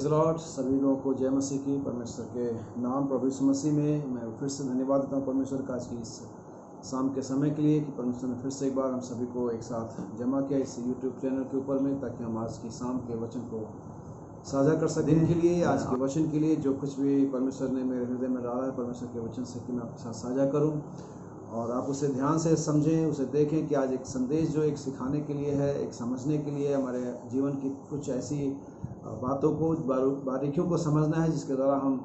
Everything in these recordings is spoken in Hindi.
Praise Lord. सभी लोगों को जय मसीह की। परमेश्वर के नाम प्रभु यीशु मसीह में मैं फिर से धन्यवाद देता हूँ परमेश्वर का आज की इस शाम के समय के लिए कि परमेश्वर ने फिर से एक बार हम सभी को एक साथ जमा किया इस यूट्यूब चैनल के ऊपर में, ताकि हम आज की शाम के वचन को साझा कर सकें। दिन के लिए आज के वचन के लिए जो कुछ भी परमेश्वर ने मेरे हृदय में डाला है परमेश्वर के वचन से कि मैं आपके साथ साझा करूँ और आप उसे ध्यान से समझें, उसे देखें कि आज एक संदेश जो एक सिखाने के लिए है, एक समझने के लिए, हमारे जीवन की कुछ ऐसी बातों को, बारीकियों को समझना है जिसके द्वारा हम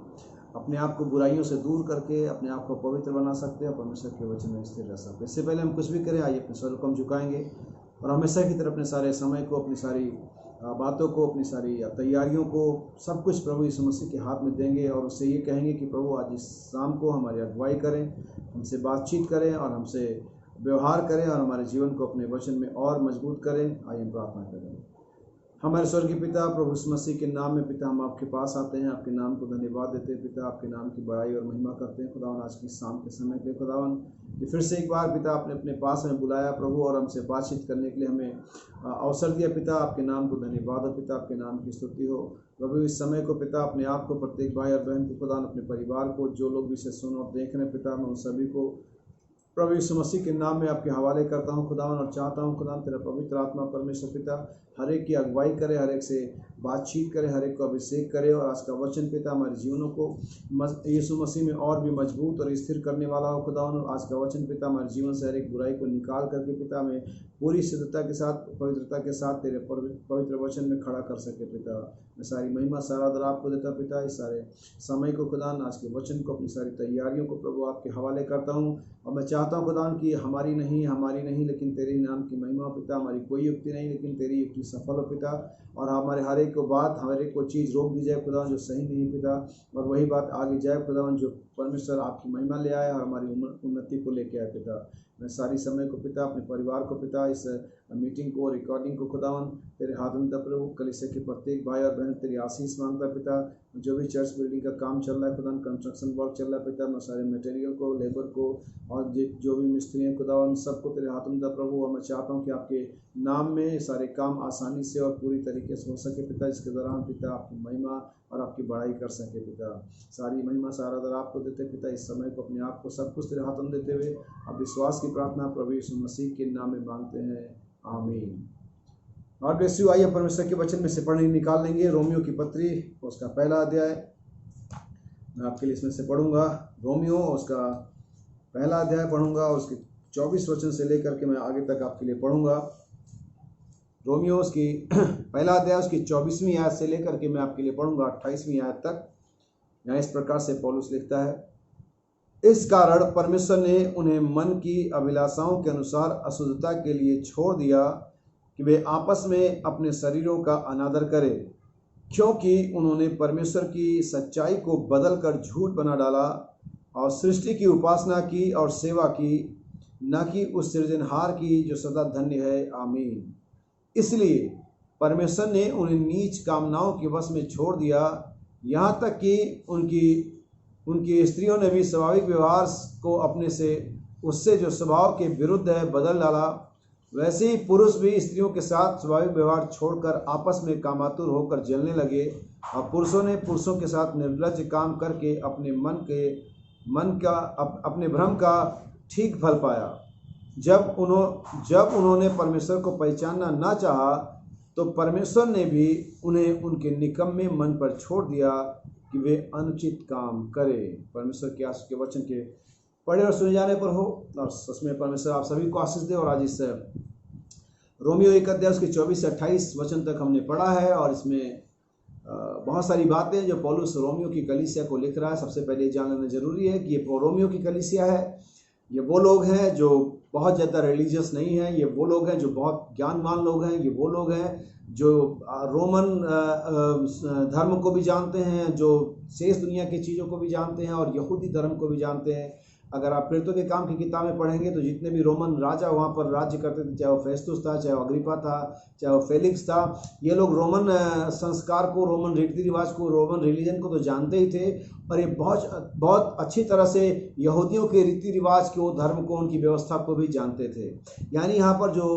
अपने आप को बुराइयों से दूर करके अपने आप को पवित्र बना सकते हैं, परमेश्वर के वचन में स्थिर रह सकते हैं। इससे पहले हम कुछ भी करें, आइए अपने स्वर को हम झुकाएंगे और हमेशा की तरह अपने सारे समय को, अपनी सारी बातों को, अपनी सारी तैयारियों को, सब कुछ प्रभु यीशु मसीह के हाथ में देंगे और उससे ये कहेंगे कि प्रभु आज इस शाम को हमारी अगुवाई करें, हमसे बातचीत करें और हमसे व्यवहार करें और हमारे जीवन को अपने वचन में और मजबूत करें। आइए हम प्रार्थना करें। हमारे स्वर्गीय पिता, प्रभु यीशु मसीह के नाम में पिता हम आपके पास आते हैं, आपके नाम को धन्यवाद देते हैं पिता, आपके नाम की बड़ाई और महिमा करते हैं खुदावन आज की शाम के समय के खुदावन कि फिर से एक बार पिता आपने अपने पास हमें बुलाया प्रभु और हमसे बातचीत करने के लिए हमें अवसर दिया पिता। आपके नाम को धन्यवाद हो पिता, आपके नाम की स्तुति हो प्रभु। इस समय को पिता अपने आप को, प्रत्येक भाई और बहन को खुदावन, अपने परिवार को, जो लोग भी इसे सुन और देख रहे हैं पिता, मैं उन सभी को प्रभु यीशु मसीह के नाम में आपके हवाले करता हूँ खुदावन और चाहता हूँ खुदावन तेरा पवित्र आत्मा परमेश्वर पिता हर एक की अगुवाई करे, हर एक से बातचीत करे, हर एक को अभिषेक करे और आज का वचन पिता हमारे जीवनों को यीशु मसीह में और भी मजबूत और स्थिर करने वाला हो खुदावन। और आज का वचन पिता हमारे जीवन से हर एक बुराई को निकाल करके पिता में पूरी सिद्धता के साथ, पवित्रता के साथ तेरे पवित्र वचन में खड़ा कर सके पिता। मैं सारी महिमा सारा दर आपको देता पिता, इस सारे समय को खुदान, आज के वचन को, अपनी सारी तैयारियों को प्रभु आपके हवाले करता हूँ और मैं चाहता हूँ खुदान कि हमारी नहीं लेकिन तेरे नाम की महिमा पिता, हमारी कोई युक्ति नहीं लेकिन तेरी युक्ति सफल हो पिता, और हमारे हर एक को बात, हर एक को चीज़ रोक दी जाए खुदावन जो सही नहीं पिता, और वही बात आगे जाए खुदावन जो परमेश्वर आपकी महिमा ले आए और हमारी उन्नति को लेके आए पिता। मैं सारी समय को पिता, अपने परिवार को पिता, इस मीटिंग को, रिकॉर्डिंग को खुदावन तेरे हाथ में देता प्रभु। कलीसिया के प्रत्येक भाई और बहन तेरी आशीष मांगता पिता। जो भी चर्च बिल्डिंग का काम चल रहा है खुदावन, कंस्ट्रक्शन वर्क चल रहा है पिता, मैं सारे मटेरियल को, लेबर को और जो भी मिस्त्री हैं खुदावन सबको तेरे हाथ में देता प्रभु। और मैं चाहता हूँ कि आपके नाम में सारे काम आसानी से और पूरी तरीके से हो सके पिता, जिसके दौरान पिता आपकी महिमा और आपकी बड़ाई कर सके पिता। सारी महिमा सारा दर आपको देते पिता। इस समय को, अपने आप को, सब कुछ तेरे हाथ में देते हुए अब विश्वास की प्रार्थना प्रभु यीशु मसीह के नाम में मांगते हैं, आमीन। और ब्लेस यू। आइए परमेश्वर के वचन में से पढ़ने निकाल लेंगे रोमियो की पत्री, उसका पहला अध्याय मैं आपके लिए इसमें से पढ़ूंगा। रोमियो उसका पहला अध्याय पढ़ूंगा और उसके 24 वचन से लेकर के मैं आगे तक आपके लिए पढ़ूंगा। रोमियो उसकी पहला अध्याय उसकी 24वीं आयत से लेकर के मैं आपके लिए पढ़ूंगा 28वीं आयत तक। यहाँ इस प्रकार से पौलुस लिखता है, इस कारण परमेश्वर ने उन्हें मन की अभिलाषाओं के अनुसार अशुद्धता के लिए छोड़ दिया कि वे आपस में अपने शरीरों का अनादर करें, क्योंकि उन्होंने परमेश्वर की सच्चाई को बदल कर झूठ बना डाला और सृष्टि की उपासना की और सेवा की, न कि उस सृजनहार की जो सदा धन्य है, आमीन। इसलिए परमेश्वर ने उन्हें नीच कामनाओं के वश में छोड़ दिया, यहाँ तक कि उनकी स्त्रियों ने भी स्वाभाविक व्यवहार को अपने से उससे जो स्वभाव के विरुद्ध है बदल डाला। वैसे ही पुरुष भी स्त्रियों के साथ स्वाभाविक व्यवहार छोड़कर आपस में कामातुर होकर जलने लगे, और पुरुषों ने पुरुषों के साथ निर्लज्ज काम करके अपने भ्रम का ठीक फल पाया। जब उन्होंने परमेश्वर को पहचानना ना चाहा तो परमेश्वर ने भी उन्हें उनके निकम्मे मन पर छोड़ दिया कि वे अनुचित काम करें। परमेश्वर के आशीष के वचन के पढ़े और सुने जाने पर हो और सचमें परमेश्वर आप सभी को आशीष दे। और आज इस रोमियो 1 अध्याय उसके 24 से 28 वचन तक हमने पढ़ा है और इसमें बहुत सारी बातें जो पौलुस रोमियो की कलीसिया को लिख रहा है। सबसे पहले ये जान लेना जरूरी है कि ये रोमियो की कलीसिया है। ये वो लोग हैं जो बहुत ज़्यादा रिलीजियस नहीं हैं, ये वो लोग हैं जो बहुत ज्ञानवान लोग हैं, ये वो लोग हैं जो रोमन धर्म को भी जानते हैं, जो शेष दुनिया की चीज़ों को भी जानते हैं और यहूदी धर्म को भी जानते हैं। अगर आप प्रेरितों के काम की किताबें पढ़ेंगे तो जितने भी रोमन राजा वहाँ पर राज्य करते थे, चाहे वो फेस्तुस था, चाहे वो अग्रिपा था, चाहे वो फेलिक्स था, ये लोग रोमन संस्कार को, रोमन रीति रिवाज को, रोमन रिलीजन को तो जानते ही थे और ये बहुत अच्छी तरह से यहूदियों के रीति रिवाज को, धर्म को, उनकी व्यवस्था को भी जानते थे। यानी यहाँ पर जो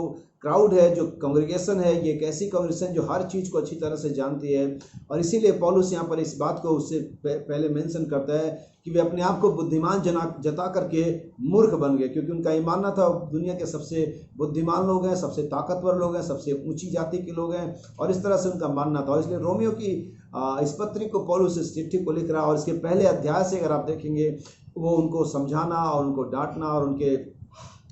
क्राउड है, जो कांग्रेगेशन है, ये एक ऐसी कांग्रेगेशन जो हर चीज़ को अच्छी तरह से जानती है। और इसीलिए पौलुस यहाँ पर इस बात को उससे पहले मेंशन करता है कि वे अपने आप को बुद्धिमान जता करके मूर्ख बन गए, क्योंकि उनका ये मानना था दुनिया के सबसे बुद्धिमान लोग हैं, सबसे ताकतवर लोग हैं, सबसे ऊंची जाति के लोग हैं, और इस तरह से उनका मानना था। इसलिए रोमियो की इस पत्री को पौलुस इस चिट्ठी को लिख रहा है, और इसके पहले अध्याय से अगर आप देखेंगे वो उनको समझाना और उनको डांटना और उनके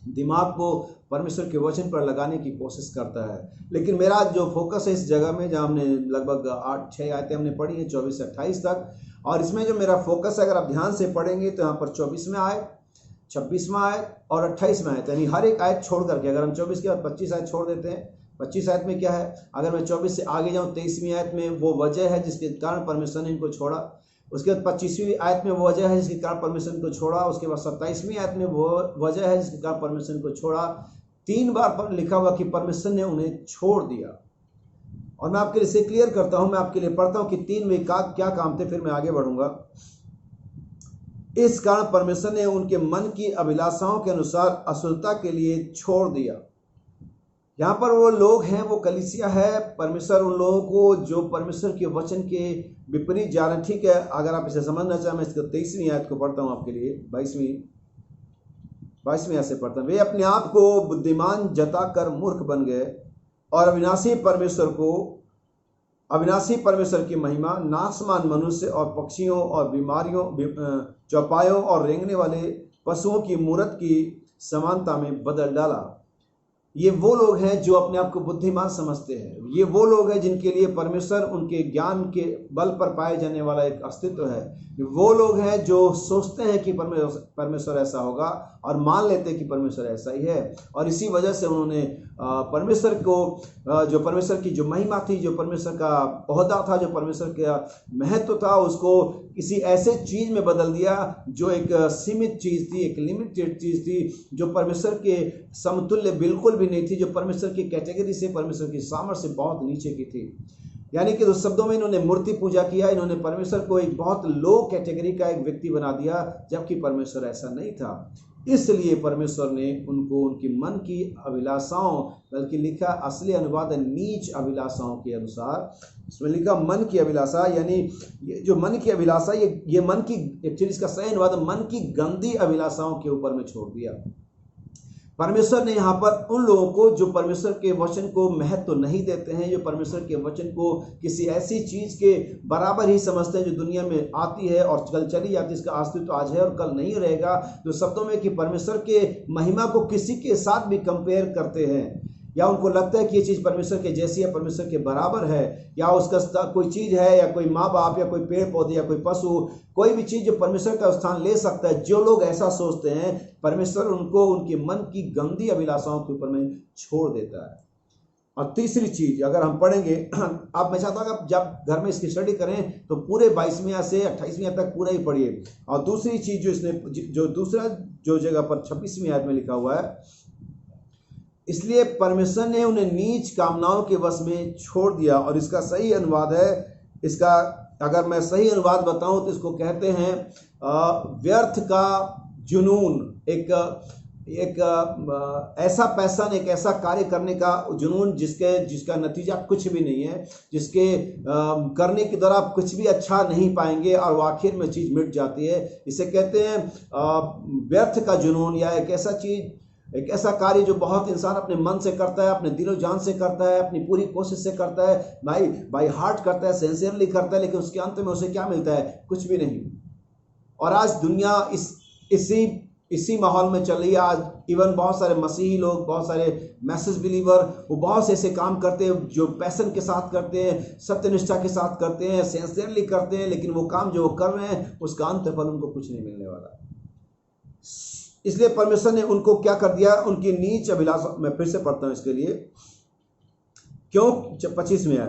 दिमाग को परमेश्वर के वचन पर लगाने की कोशिश करता है। लेकिन मेरा जो फोकस है इस जगह में, जहाँ हमने लगभग 8-6 आयतें हमने पढ़ी हैं 24 से 28 तक, और इसमें जो मेरा फोकस है अगर आप ध्यान से पढ़ेंगे तो यहाँ पर 24वां आयत, 26वां आयत और 28वां आयत, यानी हर एक आयत छोड़ करके, अगर हम 24 के बाद 25 आयत छोड़ देते हैं, 25 आयत में क्या है, अगर मैं 24 से आगे जाऊँ 23वीं आयत में वो वजह है जिसके कारण परमेश्वर ने इनको छोड़ा, उसके बाद 25वीं आयत में वो वजह है जिसके कारण परमेश्वर को छोड़ा, उसके बाद 27वीं आयत में वो वजह है जिसके कारण परमेश्वर को छोड़ा। 3 बार पर लिखा हुआ कि परमेश्वर ने उन्हें छोड़ दिया। और मैं आपके लिए इसे क्लियर करता हूं, मैं आपके लिए पढ़ता हूं कि 3 में क्या काम थे, फिर मैं आगे बढ़ूंगा। इस कारण परमेश्वर ने उनके मन की अभिलाषाओं के अनुसार अशुद्धता के लिए छोड़ दिया। यहाँ पर वो लोग हैं, वो कलीसिया है, परमेश्वर उन लोगों को जो परमेश्वर के वचन के विपरीत जा रहे हैं। ठीक है, अगर आप इसे समझना चाहें मैं इसको 23वीं आयत को पढ़ता हूँ आपके लिए, 22वीं आयत से पढ़ता हूँ। वे अपने आप को बुद्धिमान जताकर मूर्ख बन गए और अविनाशी परमेश्वर की महिमा नाशमान मनुष्य और पक्षियों और बीमारियों, चौपायों और रेंगने वाले पशुओं की मूरत की समानता में बदल डाला। ये वो लोग हैं जो अपने आप को बुद्धिमान समझते हैं। ये वो लोग हैं जिनके लिए परमेश्वर उनके ज्ञान के बल पर पाए जाने वाला एक अस्तित्व है। वो लोग हैं जो सोचते हैं कि परमेश्वर ऐसा होगा और मान लेते हैं कि परमेश्वर ऐसा ही है, और इसी वजह से उन्होंने परमेश्वर को, जो परमेश्वर की जो महिमा थी, जो परमेश्वर का ओहदा था, जो परमेश्वर का महत्व था, उसको किसी ऐसे चीज में बदल दिया जो एक सीमित चीज थी, एक लिमिटेड चीज थी, जो परमेश्वर के समतुल्य बिल्कुल भी नहीं थी, जो परमेश्वर की कैटेगरी से, परमेश्वर की सामर्थ्य से बहुत नीचे की थी। यानी कि उस शब्दों में इन्होंने मूर्ति पूजा किया, इन्होंने परमेश्वर को एक बहुत लो कैटेगरी का एक व्यक्ति बना दिया, जबकि परमेश्वर ऐसा नहीं था। इसलिए परमेश्वर ने उनको उनकी मन की अभिलाषाओं, बल्कि लिखा असली अनुवाद है नीच अभिलाषाओं के अनुसार, इसमें लिखा मन की अभिलाषा, यानी ये जो मन की अभिलाषा, ये मन की, एक्चुअली इसका सही अनुवाद मन की गंदी अभिलाषाओं के ऊपर में छोड़ दिया। परमेश्वर ने यहाँ पर उन लोगों को जो परमेश्वर के वचन को महत्व नहीं देते हैं, जो परमेश्वर के वचन को किसी ऐसी चीज के बराबर ही समझते हैं जो दुनिया में आती है और कल चली जाती है, इसका अस्तित्व आज है और कल नहीं रहेगा, जो शब्दों में कि परमेश्वर के महिमा को किसी के साथ भी कंपेयर करते हैं, या उनको लगता है कि ये चीज़ परमेश्वर के जैसी है, परमेश्वर के बराबर है, या उसका कोई चीज़ है, या कोई माँ बाप, या कोई पेड़ पौधे, या कोई पशु, कोई भी चीज़ जो परमेश्वर का स्थान ले सकता है, जो लोग ऐसा सोचते हैं, परमेश्वर उनको उनके मन की गंदी अभिलाषाओं के ऊपर में छोड़ देता है। और तीसरी चीज़ अगर हम पढ़ेंगे, अब मैं चाहता हूँ आप जब घर में इसकी स्टडी करें तो पूरे 22वीं से 28वीं तक पूरा ही पढ़िए। और दूसरी चीज़ जो इसने जो जगह पर 26वीं आयत में लिखा हुआ है, इसलिए परमेश्वर ने उन्हें नीच कामनाओं के वश में छोड़ दिया। और इसका सही अनुवाद है, इसका अगर मैं सही अनुवाद बताऊं तो इसको कहते हैं व्यर्थ का जुनून, एक ऐसा पैशन, एक ऐसा कार्य करने का जुनून जिसका नतीजा कुछ भी नहीं है, जिसके करने के द्वारा आप कुछ भी अच्छा नहीं पाएंगे और वो आखिर में चीज़ मिट जाती है। इसे कहते हैं व्यर्थ का जुनून, या एक ऐसा कार्य जो बहुत इंसान अपने मन से करता है, अपने दिलो जान से करता है, अपनी पूरी कोशिश से करता है, बाई हार्ट करता है, सिंसियरली करता है, लेकिन उसके अंत में उसे क्या मिलता है? कुछ भी नहीं। और आज दुनिया इसी माहौल में चल रही है। आज इवन बहुत सारे मसीही लोग, बहुत सारे मैसेज बिलीवर, वो बहुत से ऐसे काम करते हैं जो पैशन के साथ करते हैं, सत्यनिष्ठा के साथ करते हैं, सिंसियरली करते हैं, लेकिन वो काम जो वो कर रहे हैं उसका अंतफल उनको कुछ नहीं मिलने वाला। इसलिए परमेश्वर ने उनको क्या कर दिया? उनकी नीच अभिलाषा, मैं फिर से पढ़ता हूं इसके लिए, क्यों 25 में आया,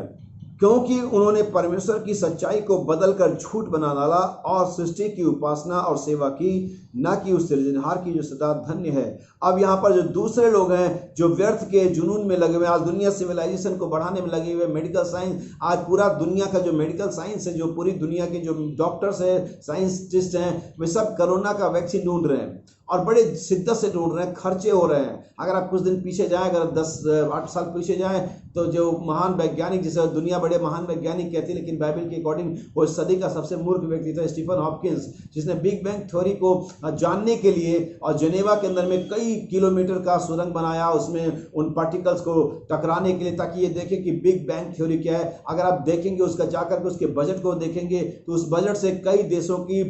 क्योंकि उन्होंने परमेश्वर की सच्चाई को बदलकर झूठ बना डाला और सृष्टि की उपासना और सेवा की, न कि उस सृजनहार की जो सदा धन्य है। अब यहाँ पर जो दूसरे लोग हैं जो व्यर्थ के जुनून में लगे हुए, आज दुनिया सिविलाइजेशन को बढ़ाने में लगे हुए, मेडिकल साइंस, आज पूरा दुनिया का जो मेडिकल साइंस है, जो पूरी दुनिया के जो डॉक्टर्स हैं, साइंटिस्ट हैं, वे सब कोरोना का वैक्सीन ढूंढ रहे हैं और बड़े शिद्दत से ढूंढ रहे हैं। खर्चे हो रहे हैं। अगर आप कुछ दिन पीछे जाएं, अगर 10-8 साल पीछे जाएं, तो जो महान वैज्ञानिक, जिसे दुनिया बड़े महान वैज्ञानिक कहती है, लेकिन बाइबल के अकॉर्डिंग वो सदी का सबसे मूर्ख व्यक्ति था स्टीफन हॉपकिंस, जिसने बिग बैंग थ्योरी को जानने के लिए और जेनेवा के अंदर में कई किलोमीटर का सुरंग बनाया, उसमें उन पार्टिकल्स को टकराने के लिए, ताकि ये देखे कि बिग बैंग थ्योरी क्या है। अगर आप देखेंगे उसका जाकर के उसके बजट को देखेंगे, तो उस बजट से कई देशों की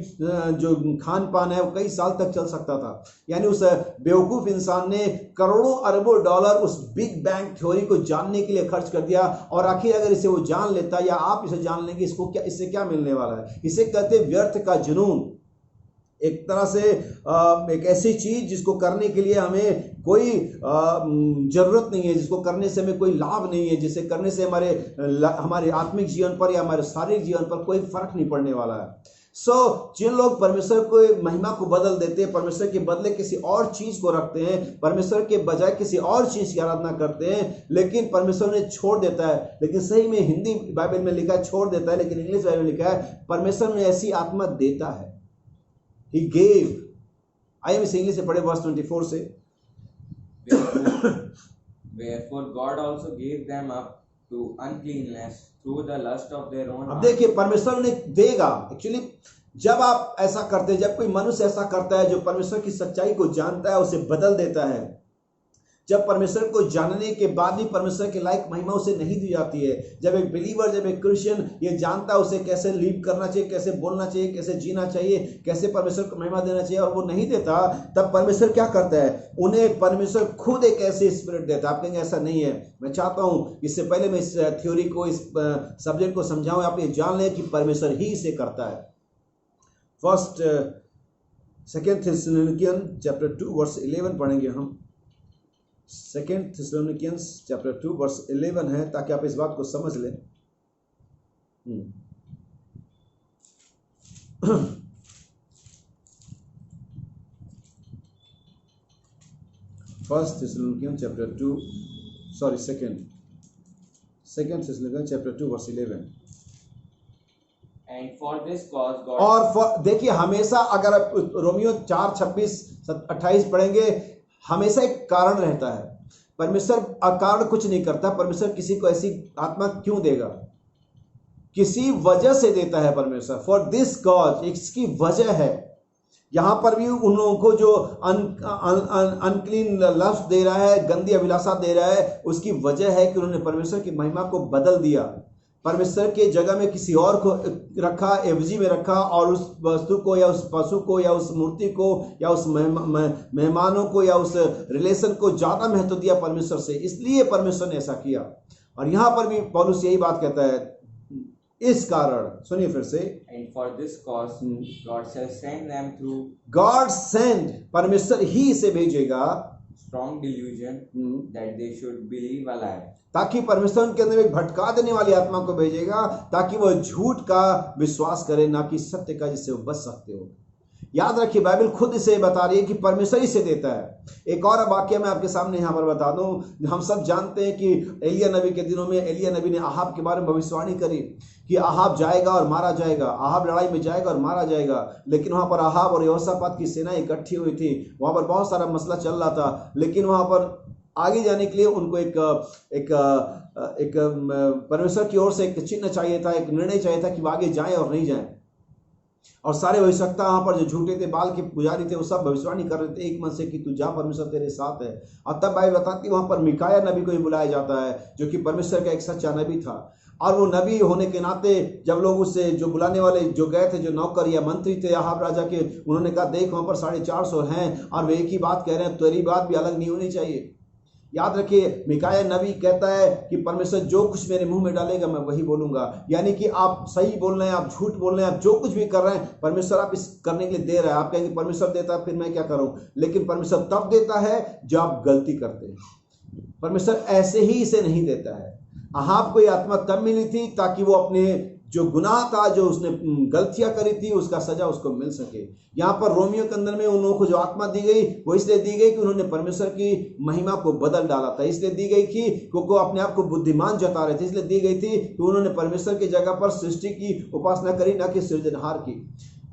जो खान पान है वो कई साल तक चल सकता था। यानी उस बेवकूफ इंसान ने करोड़ों अरबों डॉलर उस बिग बैंग थ्योरी को जानने के लिए खर्च कर दिया। और आखिर अगर इसे वो जान लेता, या आप इसे जान लेंगे, इसको क्या, इससे क्या मिलने वाला है? इसे कहते व्यर्थ का जुनून। एक तरह से एक ऐसी चीज जिसको करने के लिए हमें कोई जरूरत नहीं है, जिसको करने से हमें कोई लाभ नहीं है, जिसे करने से हमारे आत्मिक जीवन पर या हमारे शारीरिक जीवन पर कोई फर्क नहीं पड़ने वाला है। जिन लोग परमेश्वर को महिमा को बदल देते हैं, परमेश्वर के बदले किसी और चीज को रखते हैं, परमेश्वर के बजाय किसी और चीज की आराधना करते हैं, लेकिन परमेश्वर ने छोड़ देता है। लेकिन सही में हिंदी बाइबल में लिखा है छोड़ देता है, लेकिन इंग्लिश बाइबल में लिखा है परमेश्वर ने ऐसी आत्मा देता है। He gave। आइए हम इसे इंग्लिश से पढ़े, वर्स 24 से। Wherefore God also gave them up to uncleanness through the lust of their own। अब देखिए, परमेश्वर ने देगा। एक्चुअली जब आप ऐसा करते हैं, जब कोई मनुष्य ऐसा करता है जो परमेश्वर की सच्चाई को जानता है, उसे बदल देता है। जब परमेश्वर को जानने के बाद भी परमेश्वर के लायक महिमा उसे नहीं दी जाती है, जब एक बिलीवर, जब एक क्रिश्चियन ये जानता है उसे कैसे लीव करना चाहिए, कैसे बोलना चाहिए, कैसे जीना चाहिए, कैसे परमेश्वर को महिमा देना चाहिए, और वो नहीं देता, तब परमेश्वर क्या करता है? उन्हें परमेश्वर खुद एक ऐसी स्पिरिट देता है। आप कहेंगे ऐसा नहीं है। मैं चाहता हूं इससे पहले मैं इस थ्योरी को, इस सब्जेक्ट को समझाऊं, आप ये जान लें कि परमेश्वर ही इसे करता है। फर्स्ट 2 थेसलोनिकियन चैप्टर 2 वर्स 11 पढ़ेंगे हम। 2 थेसलोनिकियंस चैप्टर 2 वर्स 11 है, ताकि आप इस बात को समझ लें। First Thessalonian chapter 2, sorry second Thessalonian chapter 2 verse 11। And for this cause God। और देखिए, हमेशा अगर आप रोमियो 4:26-28 पढ़ेंगे, हमेशा एक कारण रहता है। परमेश्वर अकारण कुछ नहीं करता। परमेश्वर किसी को ऐसी आत्मा क्यों देगा? किसी वजह से देता है परमेश्वर। फॉर दिस कॉज, इसकी वजह है। यहां पर भी उन लोगों को जो अनक्लीन लफ्ज दे रहा है, गंदी अभिलाषा दे रहा है, उसकी वजह है कि उन्होंने परमेश्वर की महिमा को बदल दिया। परमेश्वर के जगह में किसी और को रखा, एवजी में रखा, और उस वस्तु को या उस पशु को या उस मूर्ति को या उस मेहमानों को या उस रिलेशन को ज्यादा महत्व दिया परमेश्वर से। इसलिए परमेश्वर ने ऐसा किया। और यहां पर भी पौलुस यही बात कहता है, इस कारण। सुनिए फिर से, And for this cause God shall send them through God send, परमेश्वर ही इसे भेजेगा, strong delusion that they should believe a lie। ताकि परमेश्वर उनके अंदर एक भटका देने वाली आत्मा को भेजेगा, ताकि वह झूठ का विश्वास करे, ना कि सत्य का, जिससे वो बच सकते हो। याद रखिए, बाइबल खुद इसे बता रही है कि परमेश्वर ही से देता है। एक और वाक्य मैं आपके सामने यहाँ पर बता दूं। हम सब जानते हैं कि एलिया नबी के दिनों में एलिया नबी ने आहाब के बारे में भविष्यवाणी करी कि आहाब जाएगा और मारा जाएगा, आहाब लड़ाई में जाएगा और मारा जाएगा। लेकिन वहां पर आहाब और यहोशापात की सेना इकट्ठी हुई थी, वहां पर बहुत सारा मसला चल रहा था। लेकिन वहां पर आगे जाने के लिए उनको एक परमेश्वर की ओर से एक चिन्ह चाहिए था, एक निर्णय चाहिए था कि वो आगे जाएं और नहीं जाएं। और सारे भविष्यवक्ता वहां पर जो झूठे थे, बाल के पुजारी थे, वो सब भविष्यवाणी कर रहे थे एक मन से कि तू जा, परमेश्वर तेरे साथ है। और तब बाइबल बताती वहां पर मिकाया नबी को ही बुलाया जाता है, जो कि परमेश्वर का एक सच्चा नबी था। और वो नबी होने के नाते जब लोग उससे, जो बुलाने वाले जो गए थे, जो नौकर या मंत्री थे आहाब राजा के, उन्होंने कहा देख वहां पर 450 हैं और वे एक ही बात कह रहे हैं, तेरी बात भी अलग नहीं होनी चाहिए। याद रखिए, मिकाया नबी कहता है कि परमेश्वर जो कुछ मेरे मुंह में डालेगा मैं वही बोलूंगा। यानी कि आप सही बोल रहे हैं, आप झूठ बोल रहे हैं, आप जो कुछ भी कर रहे हैं, परमेश्वर आप इस करने के लिए दे रहा है। आप कहेंगे परमेश्वर देता है, फिर मैं क्या करूं? लेकिन परमेश्वर तब देता है जब आप गलती करते हैं। परमेश्वर ऐसे ही इसे नहीं देता है। अहाब को ये आत्मा तब मिली थी ताकि वो अपने जो गुनाह था, जो उसने गलतियां करी थी, उसका सजा उसको मिल सके। यहाँ पर रोमियो के अंदर में उन लोगों को जो आत्मा दी गई वो इसलिए दी गई कि उन्होंने परमेश्वर की महिमा को बदल डाला था। इसलिए दी गई कि वो अपने आप को बुद्धिमान जता रहे थे, इसलिए दी गई थी कि उन्होंने परमेश्वर की जगह पर सृष्टि की उपासना करी, ना कि सृजनहार की।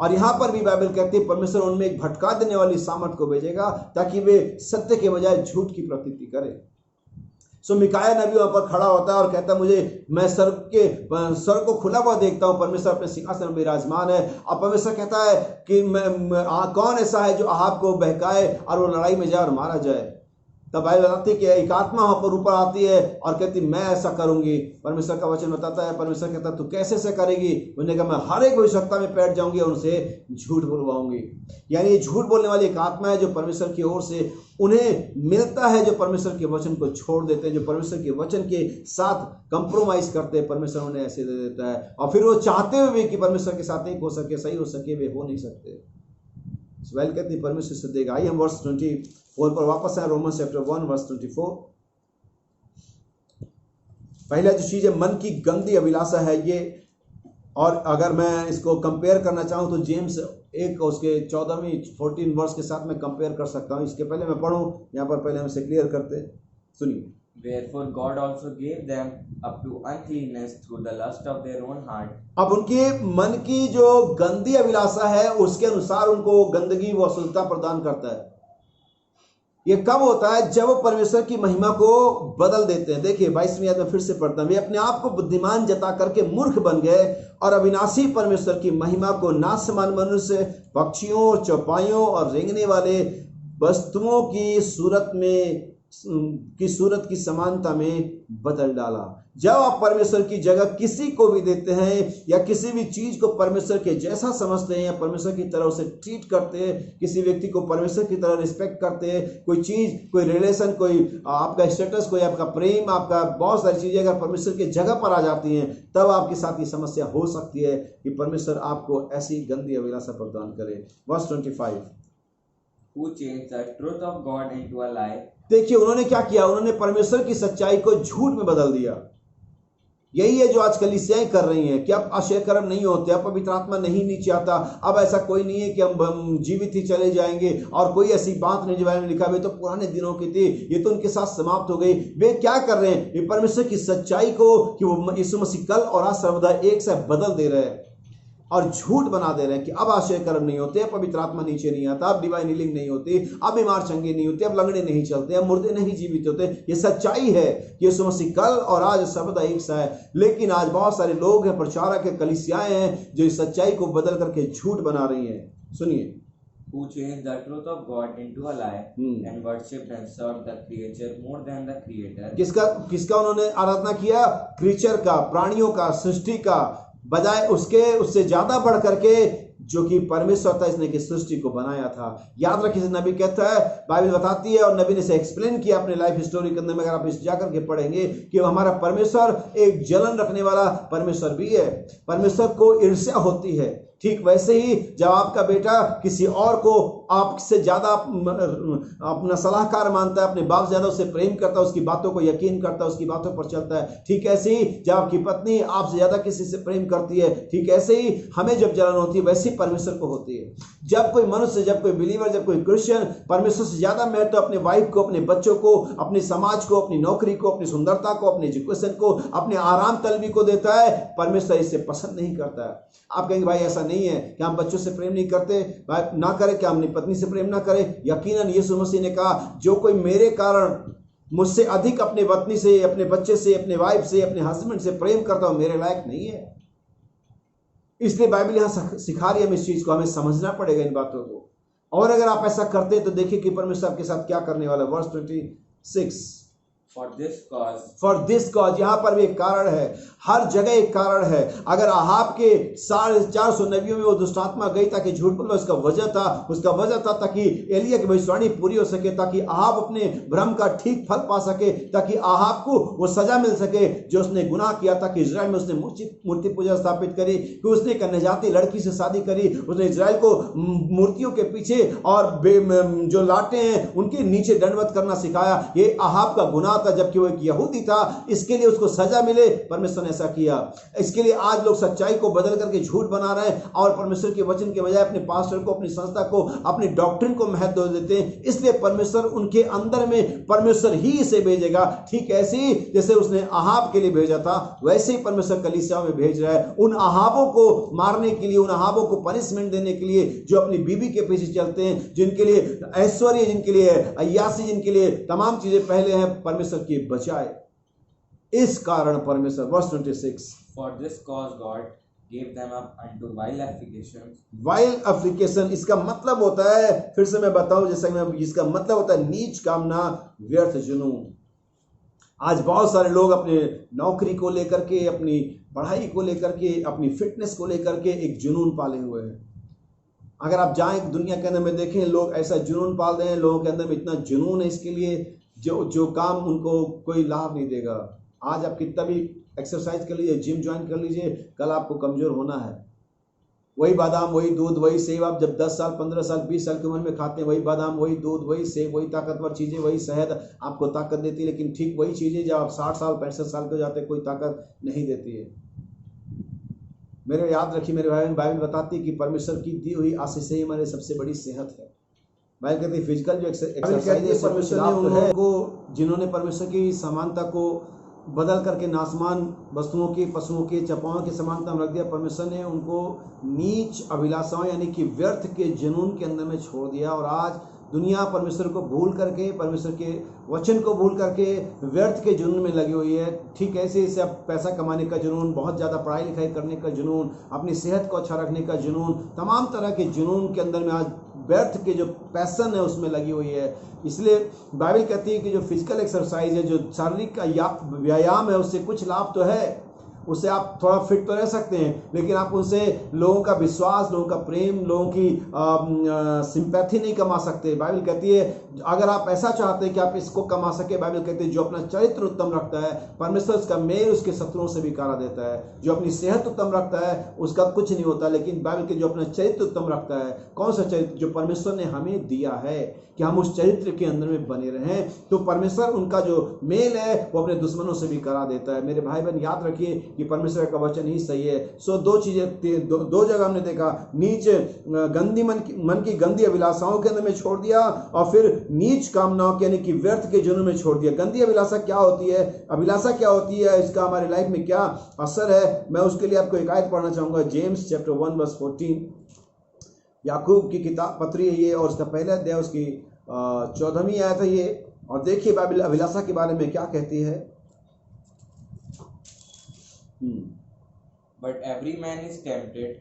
और यहाँ पर भी बाइबल कहती है परमेश्वर उनमें एक भटका देने वाली सामर्थ को भेजेगा ताकि वे सत्य के बजाय झूठ की प्रतीति करें। सो मिकाया नबी वहां पर खड़ा होता है और कहता है मैं स्वर्ग को खुला हुआ देखता हूं, परमेश्वर अपने सिंहासन में विराजमान है। और परमेश्वर कहता है कि कौन ऐसा है जो अहाब को बहकाए और वो लड़ाई में जाए और मारा जाए। तब बाइबल बताती है कि एक आत्मा वहां पर ऊपर आती है और कहती मैं ऐसा करूंगी। परमेश्वर का वचन बताता है, परमेश्वर कहता है तू कैसे ऐसा करेगी? उन्होंने कहा मैं हर एक भविष्यवक्ता में बैठ जाऊंगी और उनसे झूठ बुलवाऊंगी। यानी ये झूठ बोलने वाली एक आत्मा है जो परमेश्वर की ओर से उन्हें मिलता है, जो परमेश्वर के वचन को छोड़ देते हैं, जो परमेश्वर के वचन के साथ कंप्रोमाइज करते हैं, परमेश्वर उन्हें ऐसे दे देता है। और फिर वो चाहते हुए भी कि परमेश्वर के साथ नहीं हो सके, सही हो सके, वे हो नहीं सकते। इसराइल कहती है परमेश्वर से देगा। आइए हम वर्ष 24 पर वापस आए, रोमन्स चैप्टर 1 वर्ष 24। पहला जो चीज है मन की गंदी अभिलाषा है ये। और अगर मैं इसको कंपेयर करना चाहूं तो जेम्स 1 उसके 14वीं 14 वर्ष के साथ मैं कंपेयर कर सकता हूं। इसके पहले मैं पढ़ूं, यहाँ पर पहले हम इसे क्लियर करते। सुनिए, Wherefore God also gave them up to uncleanness through the lust of their own heart. अब उनके मन की जो गंदी अभिलाषा है उसके अनुसार उनको गंदगी व अशुद्धता प्रदान करता है। ये कब होता है? जब वो परमेश्वर की महिमा को बदल देते हैं। देखिए 22वीं आयत में फिर से पढ़ता हूं, वे अपने आप को बुद्धिमान जता करके मूर्ख बन गए और अविनाशी परमेश्वर की महिमा को नासमान मनुष्य, पक्षियों, चौपाइयों और रेंगने वाले वस्तुओं की सूरत की समानता में बदल डाला। जब आप परमेश्वर की जगह किसी को भी देते हैं या किसी भी चीज को परमेश्वर के जैसा समझते हैं या परमेश्वर की तरह उसे ट्रीट करते हैं, किसी व्यक्ति को परमेश्वर की तरह रिस्पेक्ट करते हैं, कोई चीज, कोई रिलेशन, कोई आपका स्टेटस, कोई आपका प्रेम, आपका बहुत सारी चीजें अगर परमेश्वर की जगह पर आ जाती हैं, तब आपके साथ ये समस्या हो सकती है कि परमेश्वर आपको ऐसी गंदी अभिलाषा प्रदान करे। Verse 25, Who changed the truth of God into a lie. देखिए उन्होंने क्या किया, उन्होंने परमेश्वर की सच्चाई को झूठ में बदल दिया। यही है जो आज कलीसियाएं कर रही हैं कि अब आश्चर्यकर्म नहीं होते, अब पवित्र आत्मा नहीं नीचे आता, अब ऐसा कोई नहीं है कि हम जीवित ही चले जाएंगे, और कोई ऐसी बात नहीं जो बाइबल में लिखा हुआ तो पुराने दिनों की थी, ये तो उनके साथ समाप्त हो गई। वे क्या कर रहे हैं? ये परमेश्वर की सच्चाई को कि वो यीशु मसीह कल और आज सर्वदा एक से बदल दे रहे हैं और झूठ बना दे रहे हैं कि अब आश्चर्य कर्म नहीं होते, अब पवित्र आत्मा नीचे नहीं आता, अब डिवाइन हीलिंग नहीं होती, अब बीमार चंगे नहीं होते, अब लंगड़े नहीं चलते, अब मुर्दे नहीं जीवित होते। ये सच्चाई है कि यीशु मसीह कल और आज सर्वदा एक सा है। लेकिन आज बहुत सारे लोग हैं, प्रचारक है, कलीसियाएं हैं जो इस सच्चाई को बदल करके झूठ बना रही हैं। सुनिए, Who changed the truth of God into a lie and worshipped and served the creature more than the creator. किसका उन्होंने आराधना किया? क्रीचर का, प्राणियों का, सृष्टि का, बजाय उससे ज्यादा बढ़ करके जो कि परमेश्वर था, इसने की सृष्टि को बनाया था। याद रखिए, नबी कहता है, बाइबल बताती है और नबी ने इसे एक्सप्लेन किया अपने लाइफ स्टोरी के अंदर में। अगर आप इस जाकर के पढ़ेंगे कि हमारा परमेश्वर एक जलन रखने वाला परमेश्वर भी है। परमेश्वर को ईर्ष्या होती है। ठीक वैसे ही जब आपका बेटा किसी और को आपसे ज्यादा अपना सलाहकार मानता है, अपने बाप से ज्यादा उसे प्रेम करता है, उसकी बातों को यकीन करता है, उसकी बातों पर चलता है, ठीक ऐसे ही जब आपकी पत्नी आपसे ज्यादा किसी से प्रेम करती है, ठीक ऐसे ही हमें जब जलन होती है वैसे ही परमेश्वर को होती है। जब कोई मनुष्य, जब कोई बिलीवर, जब कोई क्रिश्चियन परमेश्वर से ज्यादा महत्व अपने वाइफ को, अपने बच्चों को, अपने समाज को, अपनी नौकरी को, अपनी सुंदरता को, अपने एजुकेशन को, अपने आराम तलबी को देता है, परमेश्वर इससे पसंद नहीं करता है। आप कहेंगे भाई ऐसा नहीं है कि हम बच्चों से प्रेम नहीं करते, ना करें, क्या हम अपनी पत्नी से प्रेम ना करें? यकीनन यीशु मसीह ने कहा, जो कोई मेरे कारण मुझसे अधिक अपने पत्नी से, अपने बच्चे से, अपने वाइफ से, अपने हस्बैंड से प्रेम करता हूं, मेरे लायक नहीं है। इसलिए बाइबल यहां सिखा रही है हमें इस चीज को, हमें समझना पड़ेगा इन बातों को। और अगर आप ऐसा करते हैं तो देखिए कि परमेश्वर आपके साथ क्या करने वाला है। वर्स 26, For this cause, यहाँ पर भी एक कारण है, हर जगह एक कारण है। अगर अहाब के 450 नबियों में वो दुष्टात्मा गई ताकि झूठ बोलो, उसका वजह था ताकि एलिया की भविष्यवाणी पूरी हो सके, ताकि अहाब अपने भ्रम का ठीक फल पा सके, ताकि अहाब को वो सजा मिल सके जो उसने गुनाह किया था कि इजराइल में उसने मूर्ति पूजा स्थापित करी, कि उसने एक अन्यजाति लड़की से शादी करी, उसने इजराइल को मूर्तियों के पीछे और जो लाटे हैं उनके नीचे दंडवत करना सिखाया। ये अहाब का गुनाह था, था, जबकि वो एक यहूदी था। इसके लिए उसको सजा मिले, परमेश्वर ने ऐसा किया। इसके लिए आज लोग सच्चाई को बदल करके झूठ बना रहे हैं और परमेश्वर के वचन के बजाय अपने पास्टर को, अपनी संस्था को, अपनी डॉक्ट्रिन को महत्व देते हैं। इसलिए परमेश्वर उनके अंदर में परमेश्वर ही इसे भेजेगा। ठीक ऐसे ही जैसे उसने अहाब के लिए भेजा था, वैसे ही परमेश्वर कलीसिया में भेज रहा है, उन अहाबों को मारने के लिए, उन अहाबों को पनिशमेंट देने के लिए जो अपनी बीबी के पीछे चलते हैं, जिनके लिए ऐश्वर्य, जिनके लिए अय्यासी, जिनके लिए तमाम चीजें पहले हैं, परमेश्वर की बचाए। इस कारण परमेश्वर, verse 26, For this cause God gave them up unto vile afflictions. While application, इसका मतलब होता है, फिर से मैं बताऊं, जैसा मैं, इसका मतलब होता है नीच कामना, व्यर्थ जुनून। आज बहुत सारे लोग अपने नौकरी को लेकर के, अपनी पढ़ाई को लेकर के, अपनी फिटनेस को लेकर के एक जुनून पाले हुए हैं। अगर आप जाएं दुनिया के अंदर में देखें, लोग ऐसा जुनून पाल रहे हैं, लोगों के अंदर में इतना जुनून है इसके लिए, जो काम उनको कोई लाभ नहीं देगा। आज आप कितना भी एक्सरसाइज कर लीजिए, जिम ज्वाइन कर लीजिए, कल आपको कमजोर होना है। वही बादाम, वही दूध, वही सेब आप जब 10 साल, 15 साल, 20 साल की उम्र में खाते हैं, वही बादाम, वही दूध, वही सेब, वही ताकतवर चीजें, वही शहद आपको ताकत देती है। लेकिन ठीक वही चीजें जब आप 60 साल, 65 साल के हो जाते हैं, कोई ताकत नहीं देती है। मेरे याद रखिए मेरे भाई, बाइबल बताती है कि परमेश्वर की दी हुई आशीष ही हमारी सबसे बड़ी सेहत है। बाइबल कहती है फिजिकल जो एक्सरसाइज है, परमेश्वर ने उन लोगों को, जिन्होंने परमेश्वर की समानता को बदल करके नासमान वस्तुओं के, पशुओं के, चपाओं की समानता में रख दिया, परमेश्वर ने उनको नीच अभिलाषाओं यानी कि व्यर्थ के जुनून के अंदर में छोड़ दिया। और आज दुनिया परमेश्वर को भूल करके, परमेश्वर के वचन को भूल करके व्यर्थ के जुनून में लगी हुई है। ठीक ऐसे इसे अब पैसा कमाने का जुनून, बहुत ज़्यादा पढ़ाई लिखाई करने का जुनून, अपनी सेहत को अच्छा रखने का जुनून, तमाम तरह के जुनून के अंदर में आज व्यर्थ के जो पैशन है उसमें लगी हुई है। इसलिए बाइबल कहती है कि जो फिजिकल एक्सरसाइज है, जो शारीरिक का व्यायाम है, उससे कुछ लाभ तो है, उससे आप थोड़ा फिट तो रह सकते हैं, लेकिन आप उनसे लोगों का विश्वास, लोगों का प्रेम, लोगों की सिंपैथी नहीं कमा सकते। बाइबल कहती है अगर आप ऐसा चाहते हैं कि आप इसको कमा सके, बाइबल कहती है जो अपना चरित्र उत्तम रखता है, परमेश्वर उसका मेल उसके शत्रुओं से भी कारा देता है। जो अपनी सेहत उत्तम रखता है उसका कुछ नहीं होता, लेकिन बाइबल के जो अपना चरित्र उत्तम रखता है, कौन सा चरित्र? जो परमेश्वर ने हमें दिया है कि हम उस चरित्र के अंदर में बने रहें, तो परमेश्वर उनका जो मेल है वो अपने दुश्मनों से भी करा देता है। मेरे भाई बहन याद रखिए कि परमेश्वर का वचन ही सही है। सो दो चीजें, दो जगह हमने देखा, नीचे गंदी मन की गंदी अभिलाषाओं के अंदर में छोड़ दिया, और फिर नीच कामनाओं के यानी कि व्यर्थ के जुनून में छोड़ दिया। गंदी अभिलाषा क्या होती है? अभिलाषा क्या होती है? इसका हमारी लाइफ में क्या असर है? मैं उसके लिए आपको एक आयत पढ़ना चाहूंगा, जेम्स चैप्टर 1 वर्स 14। याकूब की किताब पत्री है ये, और उसका पहला अध्याय उसकी 14वीं आयत है ये। और देखिए बाइबल अभिलाषा के बारे में क्या कहती है। But every man is tempted,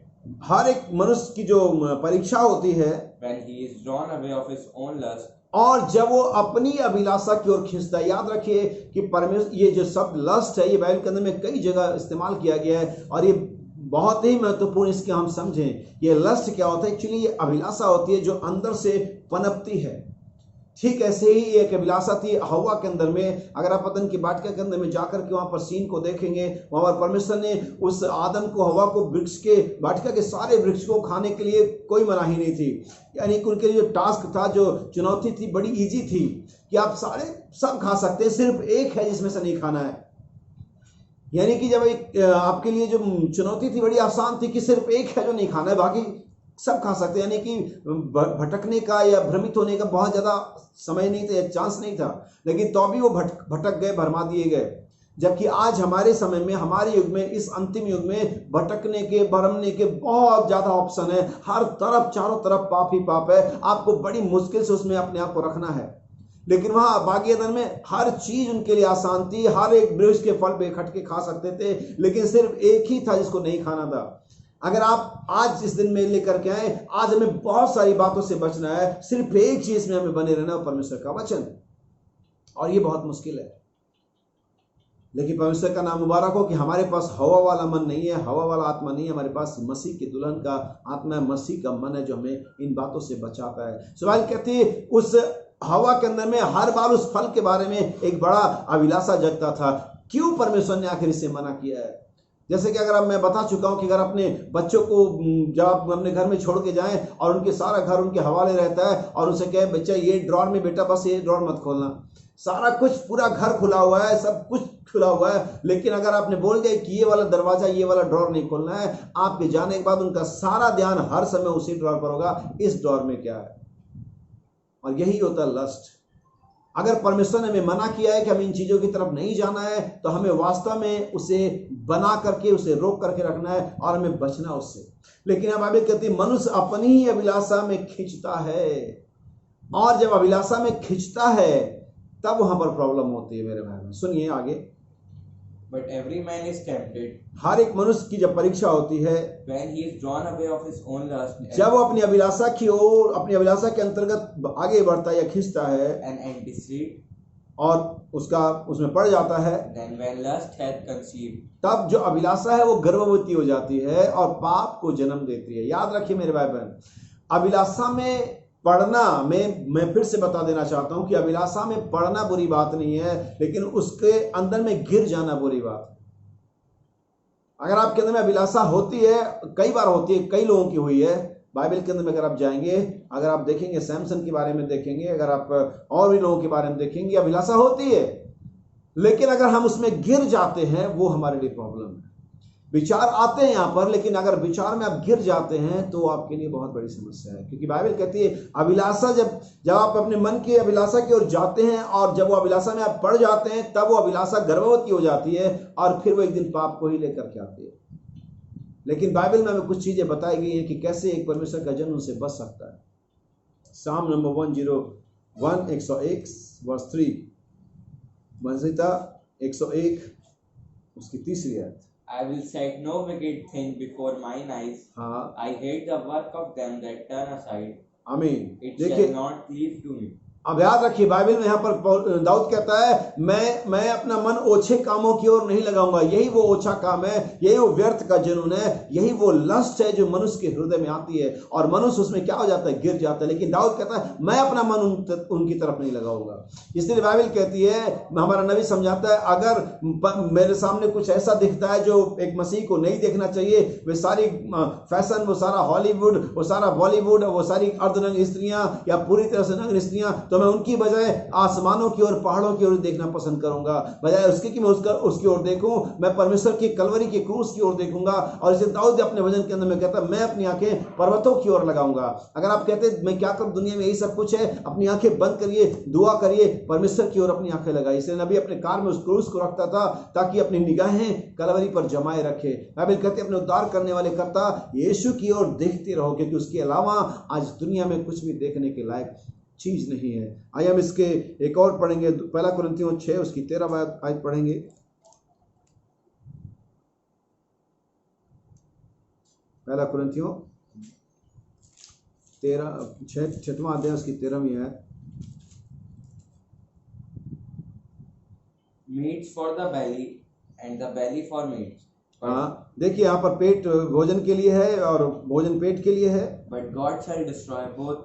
हर एक मनुष्य की जो परीक्षा होती है, when he is drawn away of his own lust, और जब वो अपनी अभिलाषा की ओर खींचता है। याद रखिए कि परमेश्वर, ये जो शब्द लस्ट है, ये बाइबल के अंदर में कई जगह इस्तेमाल किया गया है, और ये बहुत ही महत्वपूर्ण इसके हम समझें। ये लस्ट क्या होता है? एक्चुअली ये अभिलाषा होती है जो अंदर से पनपती है। ठीक ऐसे ही एक अभिलाषा थी हवा के अंदर में। अगर आप अदन की वाटिका के अंदर में जाकर के वहां पर सीन को देखेंगे, वहां पर परमेश्वर ने उस आदम को, हवा को वृक्ष के, वाटिका के सारे वृक्ष को खाने के लिए कोई मनाही नहीं थी। यानी कि उनके लिए जो टास्क था, जो चुनौती थी, बड़ी इजी थी कि आप सारे सब खा सकते हैं, सिर्फ एक है जिसमें से नहीं खाना है। यानी कि जब आपके लिए जो चुनौती थी बड़ी आसान थी कि सिर्फ एक है जो नहीं खाना है, बाकी सब खा सकते। यानी कि भटकने का या भ्रमित होने का बहुत ज्यादा समय नहीं था या चांस नहीं था, लेकिन तो भी वो भटक गए, भरमा दिए गए। जबकि आज हमारे समय में, हमारे युग में, इस अंतिम युग में भटकने के, भरमने के बहुत ज्यादा ऑप्शन है। हर तरफ, चारों तरफ पाप ही पाप है। आपको बड़ी मुश्किल से उसमें अपने आप को रखना है। लेकिन वहां बागी अदन में हर चीज उनके लिए आसान थी। हर एक वृक्ष के फल बेखट के खा सकते थे, लेकिन सिर्फ एक ही था जिसको नहीं खाना था। अगर आप आज इस दिन में लेकर के आए, आज हमें बहुत सारी बातों से बचना है, सिर्फ एक चीज में हमें बने रहना है, परमेश्वर का वचन। और ये बहुत मुश्किल है, लेकिन परमेश्वर का नाम मुबारक हो कि हमारे पास हवा वाला मन नहीं है, हवा वाला आत्मा नहीं है। हमारे पास मसीह की दुल्हन का आत्मा है, मसीह का मन है, जो हमें इन बातों से बचाता है। सवाल कहती है उस हवा के अंदर में हर बार उस फल के बारे में एक बड़ा अभिलाषा जगता था। क्यों परमेश्वर ने आखिर इसे मना किया है? जैसे कि अगर अब मैं बता चुका हूं कि अगर अपने बच्चों को जब आप अपने घर में छोड़ के जाएं और उनके सारा घर उनके हवाले रहता है और उनसे कहें बच्चा ये ड्रॉर में बेटा बस ये ड्रॉर मत खोलना, सारा कुछ पूरा घर खुला हुआ है, सब कुछ खुला हुआ है, लेकिन अगर आपने बोल दिया कि ये वाला दरवाजा ये वाला ड्रॉर नहीं खोलना है, आपके जाने के बाद उनका सारा ध्यान हर समय उसी ड्रॉर पर होगा, इस ड्रॉर में क्या है। और यही होता है लस्ट। अगर परमेश्वर ने हमें मना किया है कि हमें इन चीजों की तरफ नहीं जाना है, तो हमें वास्तव में उसे बना करके उसे रोक करके रखना है और हमें बचना उससे। लेकिन अब बाइबल कहती है मनुष्य अपनी ही अभिलाषा में खींचता है, और जब अभिलाषा में खींचता है तब वहां पर प्रॉब्लम होती है। मेरे भाई सुनिए आगे। But every man is tempted हर एक मनुष्य की जब परीक्षा होती है, when he is drawn away of his own lust जब वो अपनी अभिलाषा की ओर अपनी अभिलाषा के अंतर्गत आगे बढ़ता है या खींचता है and deceit, और उसका उसमें पड़ जाता है, then when lust hath conceived, तब जो अभिलाषा है वो गर्भवती हो जाती है और पाप को जन्म देती है। याद रखिए मेरे भाई बहन, अभिलाषा में पढ़ना, मैं फिर से बता देना चाहता हूं कि अभिलाषा में पढ़ना बुरी बात नहीं है, लेकिन उसके अंदर में गिर जाना बुरी बात है। अगर आपके अंदर में अभिलाषा होती है, कई बार होती है, कई लोगों की हुई है। बाइबल के अंदर में अगर आप जाएंगे, अगर आप देखेंगे सैमसन के बारे में देखेंगे, अगर आप और भी लोगों के बारे में देखेंगे, अभिलाषा होती है, लेकिन अगर हम उसमें गिर जाते हैं वो हमारे लिए प्रॉब्लम है। विचार आते हैं यहां पर, लेकिन अगर विचार में आप गिर जाते हैं तो आपके लिए बहुत बड़ी समस्या है। क्योंकि बाइबल कहती है अभिलाषा जब आप अपने मन की अभिलाषा की ओर जाते हैं और जब वो अभिलाषा में आप पड़ जाते हैं, तब वो अभिलाषा गर्भवती हो जाती है और फिर वो एक दिन पाप को ही लेकर के आती है। लेकिन बाइबल में हमें कुछ चीजें बताई गई हैं कि कैसे एक परमेश्वर का जन उनसे बच सकता है। साम नंबर 101 101 वर्स 3, संहिता 101 उसकी तीसरी आयत। I will set no wicked thing before mine eyes. हाँ, I hate the work of them that turn aside. आमीन। It देखिए, shall not cleave to me. अब याद रखिए बाइबल में यहाँ पर दाऊद कहता है मैं अपना मन ओछे कामों की ओर नहीं लगाऊंगा। यही वो ओछा काम है, यही वो व्यर्थ का जुनून है, यही वो लस्ट है जो मनुष्य के हृदय में आती है और मनुष्य उसमें क्या हो जाता है, गिर जाता है। लेकिन दाऊद कहता है मैं अपना मन उनकी तरफ नहीं लगाऊंगा। इसलिए बाइबल कहती है, हमारा नबी समझाता है, अगर मेरे सामने कुछ ऐसा दिखता है जो एक मसीह को नहीं देखना चाहिए, वे सारी फैशन, वो सारा हॉलीवुड, वो सारा बॉलीवुड, वो सारी अर्धनग्न स्त्रियां या पूरी तरह से नग्न स्त्रियां, तो मैं उनकी बजाय आसमानों की ओर, पहाड़ों की ओर देखना पसंद करूंगा, बजाय उसके कि मैं उसकी ओर देखूं। मैं परमेश्वर की कलवरी के क्रूस की ओर देखूंगा। और इसे दाऊद अपने वचन के अंदर में कहता है मैं अपनी आंखें पर्वतों की ओर लगाऊंगा। अगर आप कहते हैं मैं क्या करूं, दुनिया में यही सब कुछ है, अपनी आंखें बंद करिए, दुआ करिए, परमेश्वर की ओर अपनी आंखें लगाइए। इसलिए नबी अपने कार में उस क्रूस को रखता था ताकि अपनी निगाहें कलवरी पर जमाए रखे। बाइबल कहते अपने उद्धार करने वाले कर्ता यीशु की ओर देखते रहो, क्योंकि उसके अलावा आज दुनिया में कुछ भी देखने के लायक चीज नहीं है। आइए हम इसके एक और पढ़ेंगे, पहला कुरिन्थियों 6 उसकी 13 आयत पढ़ेंगे। पहला कुरिन्थियों 6वां अध्याय उसकी 13वीं आयत। Meats for the belly and the belly for meats. हाँ, देखिए यहाँ पर पेट भोजन के लिए है और भोजन पेट के लिए है। But God shall destroy both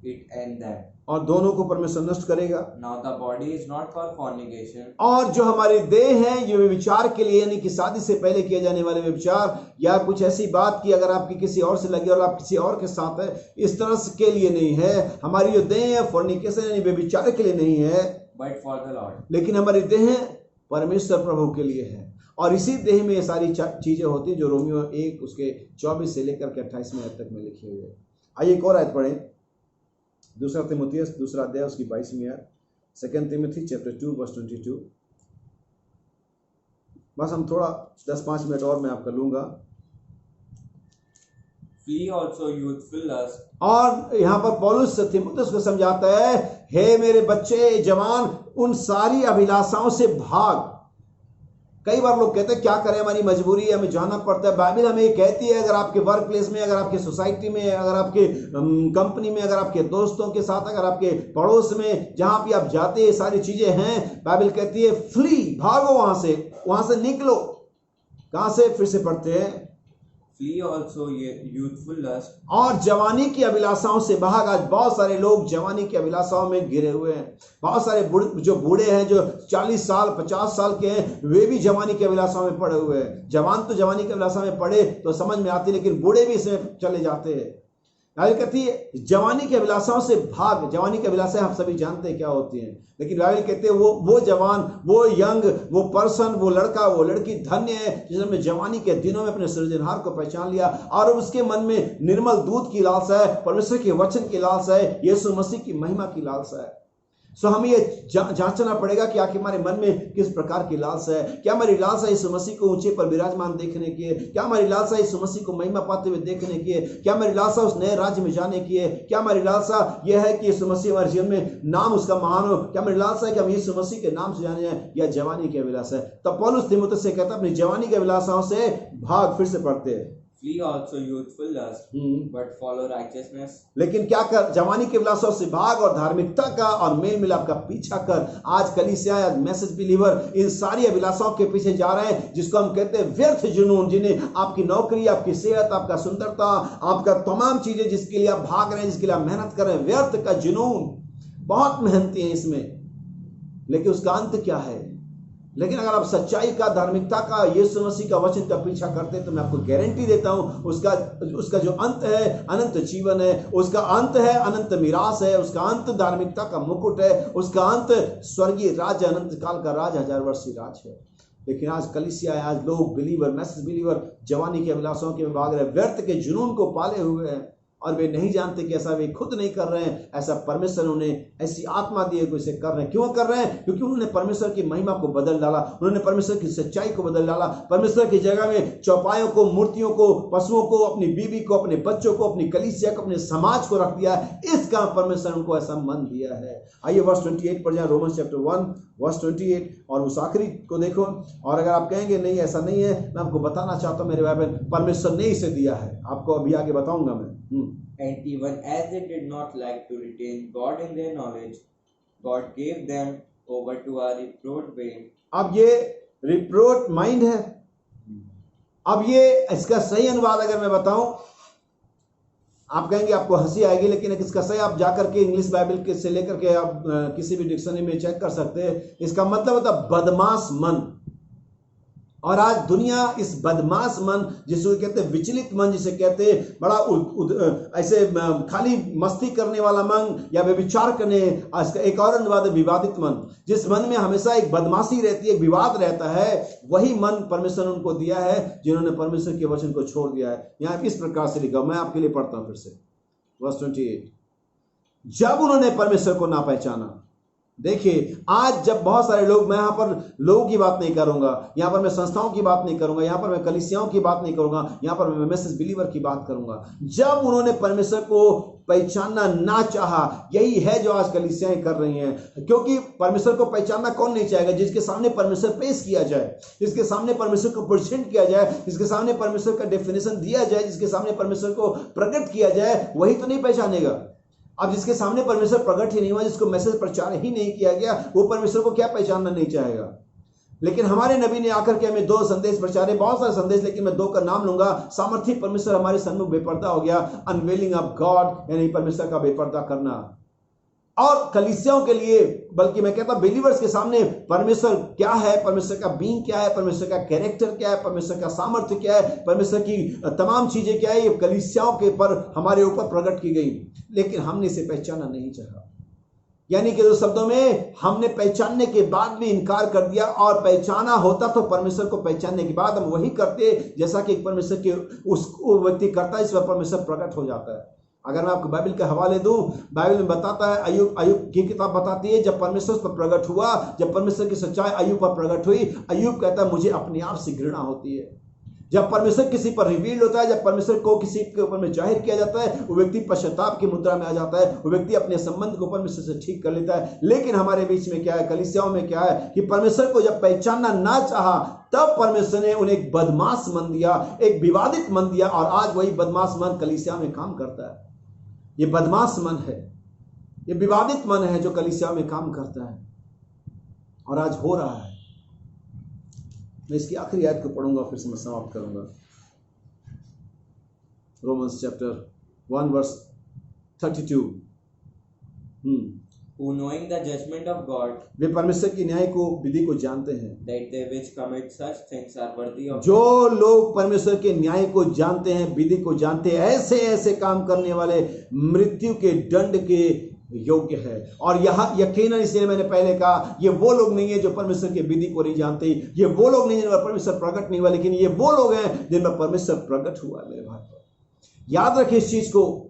it and them. और दोनों को परमेश्वर नष्ट करेगा। Now the body is not for fornication. और जो हमारी देह है ये व्यभिचार के लिए, यानी कि शादी से पहले किए जाने वाले व्यभिचार या कुछ ऐसी बात की अगर आपकी किसी और से लगी और आप किसी और के साथ है, इस तरह से के लिए नहीं है। हमारी जो देह है फॉर्निकेशन यानी व्यभिचार के लिए नहीं है, But for the Lord. लेकिन हमारी देह परमेश्वर प्रभु के लिए है। और इसी देह में ये सारी चीजें होती हैं जो रोमियो 1 उसके 24 से लेकर के 28वें आयत तक में लिखी हुई है। आइए एक और आयत पढ़ें, दूसरा तीमुथियुस 2 अध्याय उसकी 22वीं आयत। 2 Timothy chapter 2 verse 22। बस हम थोड़ा 10-5 मिनट और मैं आपका लूंगा। Flee also youthful lust. और यहाँ पर पौलुस तीमुथियुस को समझाता है, हे मेरे बच्चे जवान, उन सारी अभिलाषाओं से भाग। कई बार लोग कहते हैं क्या करें, हमारी मजबूरी है, हमें जाना पड़ता है। बाइबल हमें ये कहती है अगर आपके वर्क प्लेस में, अगर आपके सोसाइटी में, अगर आपके कंपनी में, अगर आपके दोस्तों के साथ, अगर आपके पड़ोस में, जहां भी आप जाते हैं सारी चीजें हैं, बाइबल कहती है फ्ली, भागो वहां से निकलो। कहां से? फिर से पढ़ते हैं, Flee also youthful lust, और जवानी की अभिलाषाओं से भाग। आज बहुत सारे लोग जवानी की अभिलाषाओं में गिरे हुए हैं। बहुत सारे जो बूढ़े हैं, जो 40 साल 50 साल के हैं, वे भी जवानी की अभिलाषाओं में पड़े हुए हैं। जवान तो जवानी की अभिलाषा में पड़े तो समझ में आती, लेकिन बूढ़े भी इसमें चले जाते हैं। बाइबल कहती है जवानी की अभिलाषाओं से भाग। जवानी की अभिलाषाएं हम सभी जानते हैं क्या होती हैं, लेकिन बाइबल कहते हैं वो जवान, वो यंग, वो पर्सन, वो लड़का, वो लड़की धन्य है जिसने जवानी के दिनों में अपने सृजनहार को पहचान लिया और उसके मन में निर्मल दूध की लालसा है, परमेश्वर के वचन की लालसा है, यीशु मसीह की महिमा की लालसा है। सो हमें ये जांचना पड़ेगा कि आखिर हमारे मन में किस प्रकार की लालसा है। क्या हमारी लालसा यीशु मसीह को ऊंचे पर विराजमान देखने की है? क्या हमारी लालसा यीशु मसीह को महिमा पाते हुए देखने की है? क्या हमारी लालसा उस नए राज्य में जाने की है? क्या हमारी लालसा यह है कि यीशु मसीह हमारे जीवन में नाम उसका महान हो? क्या हमारी लालसा है कि हम यीशु मसीह के नाम से जाने जाएं, या जवानी की अभिलाषा है? तब पौलुस तीमुथियुस से कहता है अपनी जवानी की अभिलाषाओं से भाग। फिर से पढ़ते हैं, flee also youthful lust, but follow righteousness. लेकिन क्या कर? जवानी के अभिलाषाओं से भाग और धार्मिकता का और मेल मिलाप का पीछा कर। आज कलीसिया, आज मैसेज बिलीवर इन सारी अभिलाषाओं के पीछे जा रहे हैं जिसको हम कहते हैं व्यर्थ जुनून, जिन्हें आपकी नौकरी, आपकी सेहत, आपका सुंदरता, आपका तमाम चीजें जिसके लिए आप भाग रहे हैं, जिसके लिए आप मेहनत कर रहे हैं, व्यर्थ का जुनून। बहुत मेहनती हैं इसमें, लेकिन उसका अंत क्या है? लेकिन अगर आप सच्चाई का, धार्मिकता का, यीशु मसीह का वचन का पीछा करते हैं तो मैं आपको गारंटी देता हूं उसका जो अंत है अनंत जीवन है, उसका अंत है अनंत मिरास है, उसका अंत धार्मिकता का मुकुट है, उसका अंत स्वर्गीय राज्य, अनंत काल का राज, 1000 वर्षीय राज है। लेकिन आज कलीसिया है, आज लोग बिलीवर, मैसेज बिलीवर जवानी के अभिलाषाओं के भाग रहे, व्यर्थ के जुनून को पाले हुए हैं और वे नहीं जानते कि ऐसा वे खुद नहीं कर रहे हैं, ऐसा परमेश्वर ने उन्हें ऐसी आत्मा दी है कि इसे कर रहे हैं। क्यों कर रहे हैं? क्योंकि उन्होंने परमेश्वर की महिमा को बदल डाला, उन्होंने परमेश्वर की सच्चाई को बदल डाला। परमेश्वर की जगह में चौपायों को, मूर्तियों को, पशुओं को, अपनी बीवी को, अपने बच्चों को, अपनी कलीसिया को, अपने समाज को रख दिया है। इस कारण परमेश्वर ने उनको ऐसा मन दिया है। आइए वर्ष 28 पर जाए, रोमन्स चैप्टर 1 वर्ष 28 और उस आखिरी को देखो। और अगर आप कहेंगे नहीं ऐसा नहीं है, मैं आपको बताना चाहता हूं मेरे बाइबल परमेश्वर ने इसे दिया है। आपको अभी आगे बताऊंगा मैं। And even as they did not like to retain God in their knowledge, God gave them over to a reprobate mind. अब ये रिप्रोट माइंड है। अब ये इसका सही अनुवाद अगर मैं बताऊं, आप कहेंगे आपको हंसी आएगी, लेकिन इसका सही आप जाकर के इंग्लिश बाइबल के से लेकर के आप किसी भी डिक्शनरी में चेक कर सकते हैं। इसका मतलब होता है बदमाश मन। और आज दुनिया इस बदमाश मन, जिसको कहते हैं विचलित मन, जिसे कहते हैं बड़ा ऐसे खाली मस्ती करने वाला मन या व्यभिचार करने, इसका एक और अनुवाद है विवादित मन। जिस मन में हमेशा एक बदमाशी रहती है, एक विवाद रहता है, वही मन परमेश्वर ने उनको दिया है जिन्होंने परमेश्वर के वचन को छोड़ दिया है। यहाँ इस प्रकार से लिखा, मैं आपके लिए पढ़ता हूं फिर से वर्ष 28। जब उन्होंने परमेश्वर को ना पहचाना। देखिए आज जब बहुत सारे लोग, मैं यहाँ पर लोगों की बात नहीं करूंगा, यहाँ पर मैं संस्थाओं की बात नहीं करूंगा, यहाँ पर मैं कलीसियाओं की बात नहीं करूंगा, यहाँ पर मैं मैसेज बिलीवर की बात करूंगा। जब उन्होंने परमेश्वर को पहचानना ना चाहा, यही है जो आज कलीसियाएं कर रही हैं। क्योंकि परमेश्वर को पहचानना कौन नहीं चाहेगा? जिसके सामने परमेश्वर पेश किया जाए, जिसके सामने परमेश्वर को प्रेजेंट किया जाए, जिसके सामने परमेश्वर का डेफिनेशन दिया जाए, जिसके सामने परमेश्वर को प्रकट किया जाए, वही तो नहीं पहचानेगा। अब जिसके सामने परमेश्वर प्रकट ही नहीं हुआ, जिसको मैसेज प्रचार ही नहीं किया गया, वो परमेश्वर को क्या पहचानना नहीं चाहेगा? लेकिन हमारे नबी ने आकर के हमें 2 संदेश प्रचारे, बहुत सारे संदेश, लेकिन मैं 2 का नाम लूंगा। सामर्थी परमेश्वर हमारे सन्मुख बेपर्दा हो गया, अनवेलिंग ऑफ गॉड, यानी परमेश्वर का बेपर्दा करना। और कलीसियाओं के लिए, बल्कि मैं कहता हूं बिलीवर्स के सामने परमेश्वर क्या है, परमेश्वर का बीइंग क्या है, परमेश्वर का कैरेक्टर क्या है, परमेश्वर का सामर्थ्य क्या है, परमेश्वर की तमाम चीजें क्या है, ये कलीसियाओं के पर हमारे ऊपर प्रकट की गई। लेकिन हमने इसे पहचाना नहीं चाहा। यानी कि 2 शब्दों में, हमने पहचानने के बाद भी इनकार कर दिया। और पहचाना होता तो परमेश्वर को पहचानने के बाद हम वही करते जैसा कि परमेश्वर के उस व्यक्ति करता है, इस पर परमेश्वर प्रकट हो जाता है। अगर मैं आपको बाइबल के हवाले दूं, बाइबल में बताता है, अय्यूब की किताब बताती है, जब परमेश्वर पर प्रकट हुआ, जब परमेश्वर की सच्चाई अय्यूब पर प्रकट हुई, अय्यूब कहता है मुझे अपने आप से घृणा होती है। जब परमेश्वर किसी पर रिवील्ड होता है, जब परमेश्वर को किसी के ऊपर में जाहिर किया जाता है, वो व्यक्ति पश्चाताप की मुद्रा में आ जाता है, वो व्यक्ति अपने संबंध को परमेश्वर से ठीक कर लेता है। लेकिन हमारे बीच में क्या है, कलीसियाओं में क्या है कि परमेश्वर को जब पहचानना ना चाहा, तब परमेश्वर ने उन्हें एक बदमाश मन दिया, एक विवादित मन दिया। और आज वही बदमाश मन कलीसिया में काम करता है। ये बदमाश मन है, ये विवादित मन है जो कलीसिया में काम करता है, और आज हो रहा है। मैं इसकी आखिरी आयत को पढ़ूंगा, फिर से मैं समाप्त करूंगा। Romans chapter 1 verse 32. Who knowing the judgment of God, वे परमेश्वर की न्याय को विधि को जानते हैं. that they which commit such things are worthy of जो लोग परमेश्वर के न्याय को जानते हैं, विधि को जानते हैं, ऐसे ऐसे काम करने वाले मृत्यु के दंड के योग्य है. और यहाँ यकीनन, इसलिए मैंने पहले कहा, ये वो लोग नहीं है जो परमेश्वर की विधि को नहीं जानते, ये वो लोग नहीं जिन पर परमेश्वर प्रकट नहीं हुआ, लेकिन ये वो लोग हैं जिन पर परमेश्वर प्रकट हुआ. मेरे भाई याद रखिए इस चीज को.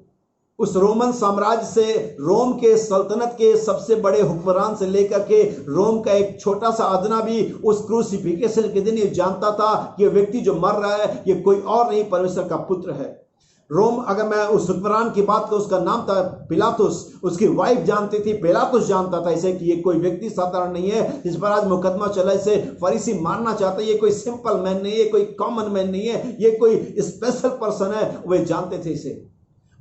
उस रोमन साम्राज्य से, रोम के सल्तनत के सबसे बड़े हुक्मरान से लेकर के रोम का एक छोटा सा अदना भी उस क्रूसिफिकेशन के दिन ये जानता था कि ये व्यक्ति जो मर रहा है ये कोई और नहीं, परमेश्वर का पुत्र है. रोम, अगर मैं उस हुक्मरान की बात करूं, उसका नाम था पिलातुस. उसकी वाइफ जानती थी, पिलातुस जानता था इसे कि ये कोई व्यक्ति साधारण नहीं है जिस पर आज मुकदमा चला, इसे फरीसी मारना चाहते. ये कोई सिंपल मैन नहीं है, कोई कॉमन मैन नहीं है, ये कोई स्पेशल पर्सन है. वे जानते थे इसे.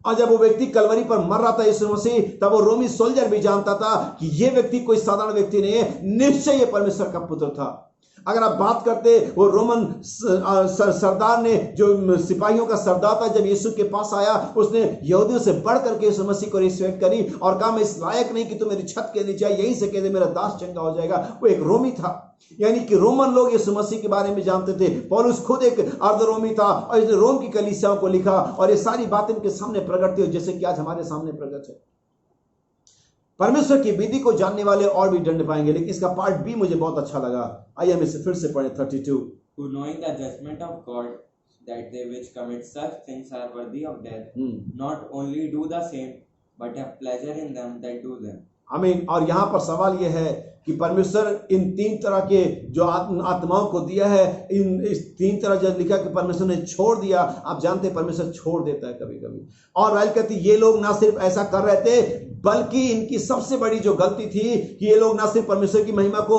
और जब वो व्यक्ति कलवरी पर मर रहा था यीशु मसीह, तब वो रोमी सोल्जर भी जानता था कि ये व्यक्ति कोई साधारण व्यक्ति नहीं है, निश्चय ये परमेश्वर का पुत्र था. अगर आप बात करते, वो रोमन सरदार ने, जो सिपाहियों का सरदार था, जब यीशु के पास आया, उसने यहूदियों से बढ़ करके यीशु मसीह को रिस्पेक्ट करी और कहा, मैं इस लायक नहीं कि तू मेरी छत के नीचे यहीं से कह दे मेरा दास चंगा हो जाएगा. वो एक रोमी था. यानी कि रोमन लोग यीशु मसीह के बारे में जानते थे. पौलुस खुद एक अर्ध रोमी था और इसने रोम की कलीसियाओं को लिखा और ये सारी बातें इनके सामने प्रकट थी, जैसे कि आज हमारे सामने प्रकट है. परमेश्वर की विधि को जानने वाले और भी दंड पाएंगे, लेकिन इसका पार्ट बी मुझे बहुत अच्छा लगा. आइए हम इसे फिर से पढ़ें. 32. Who knowing the judgment of God, that they which commit such things are worthy of death, not only do the same, but have pleasure in them that do them. आमीन. और यहाँ पर सवाल यह है कि परमेश्वर इन तीन तरह के जो आत्माओं को दिया है, इस तीन तरह जो लिखा कि परमेश्वर ने छोड़ दिया. आप जानते हैं परमेश्वर छोड़ देता है कभी कभी. और बाइबल कहती है ये लोग ना सिर्फ ऐसा कर रहे थे, बल्कि इनकी सबसे बड़ी जो गलती थी कि ये लोग ना सिर्फ परमेश्वर की महिमा को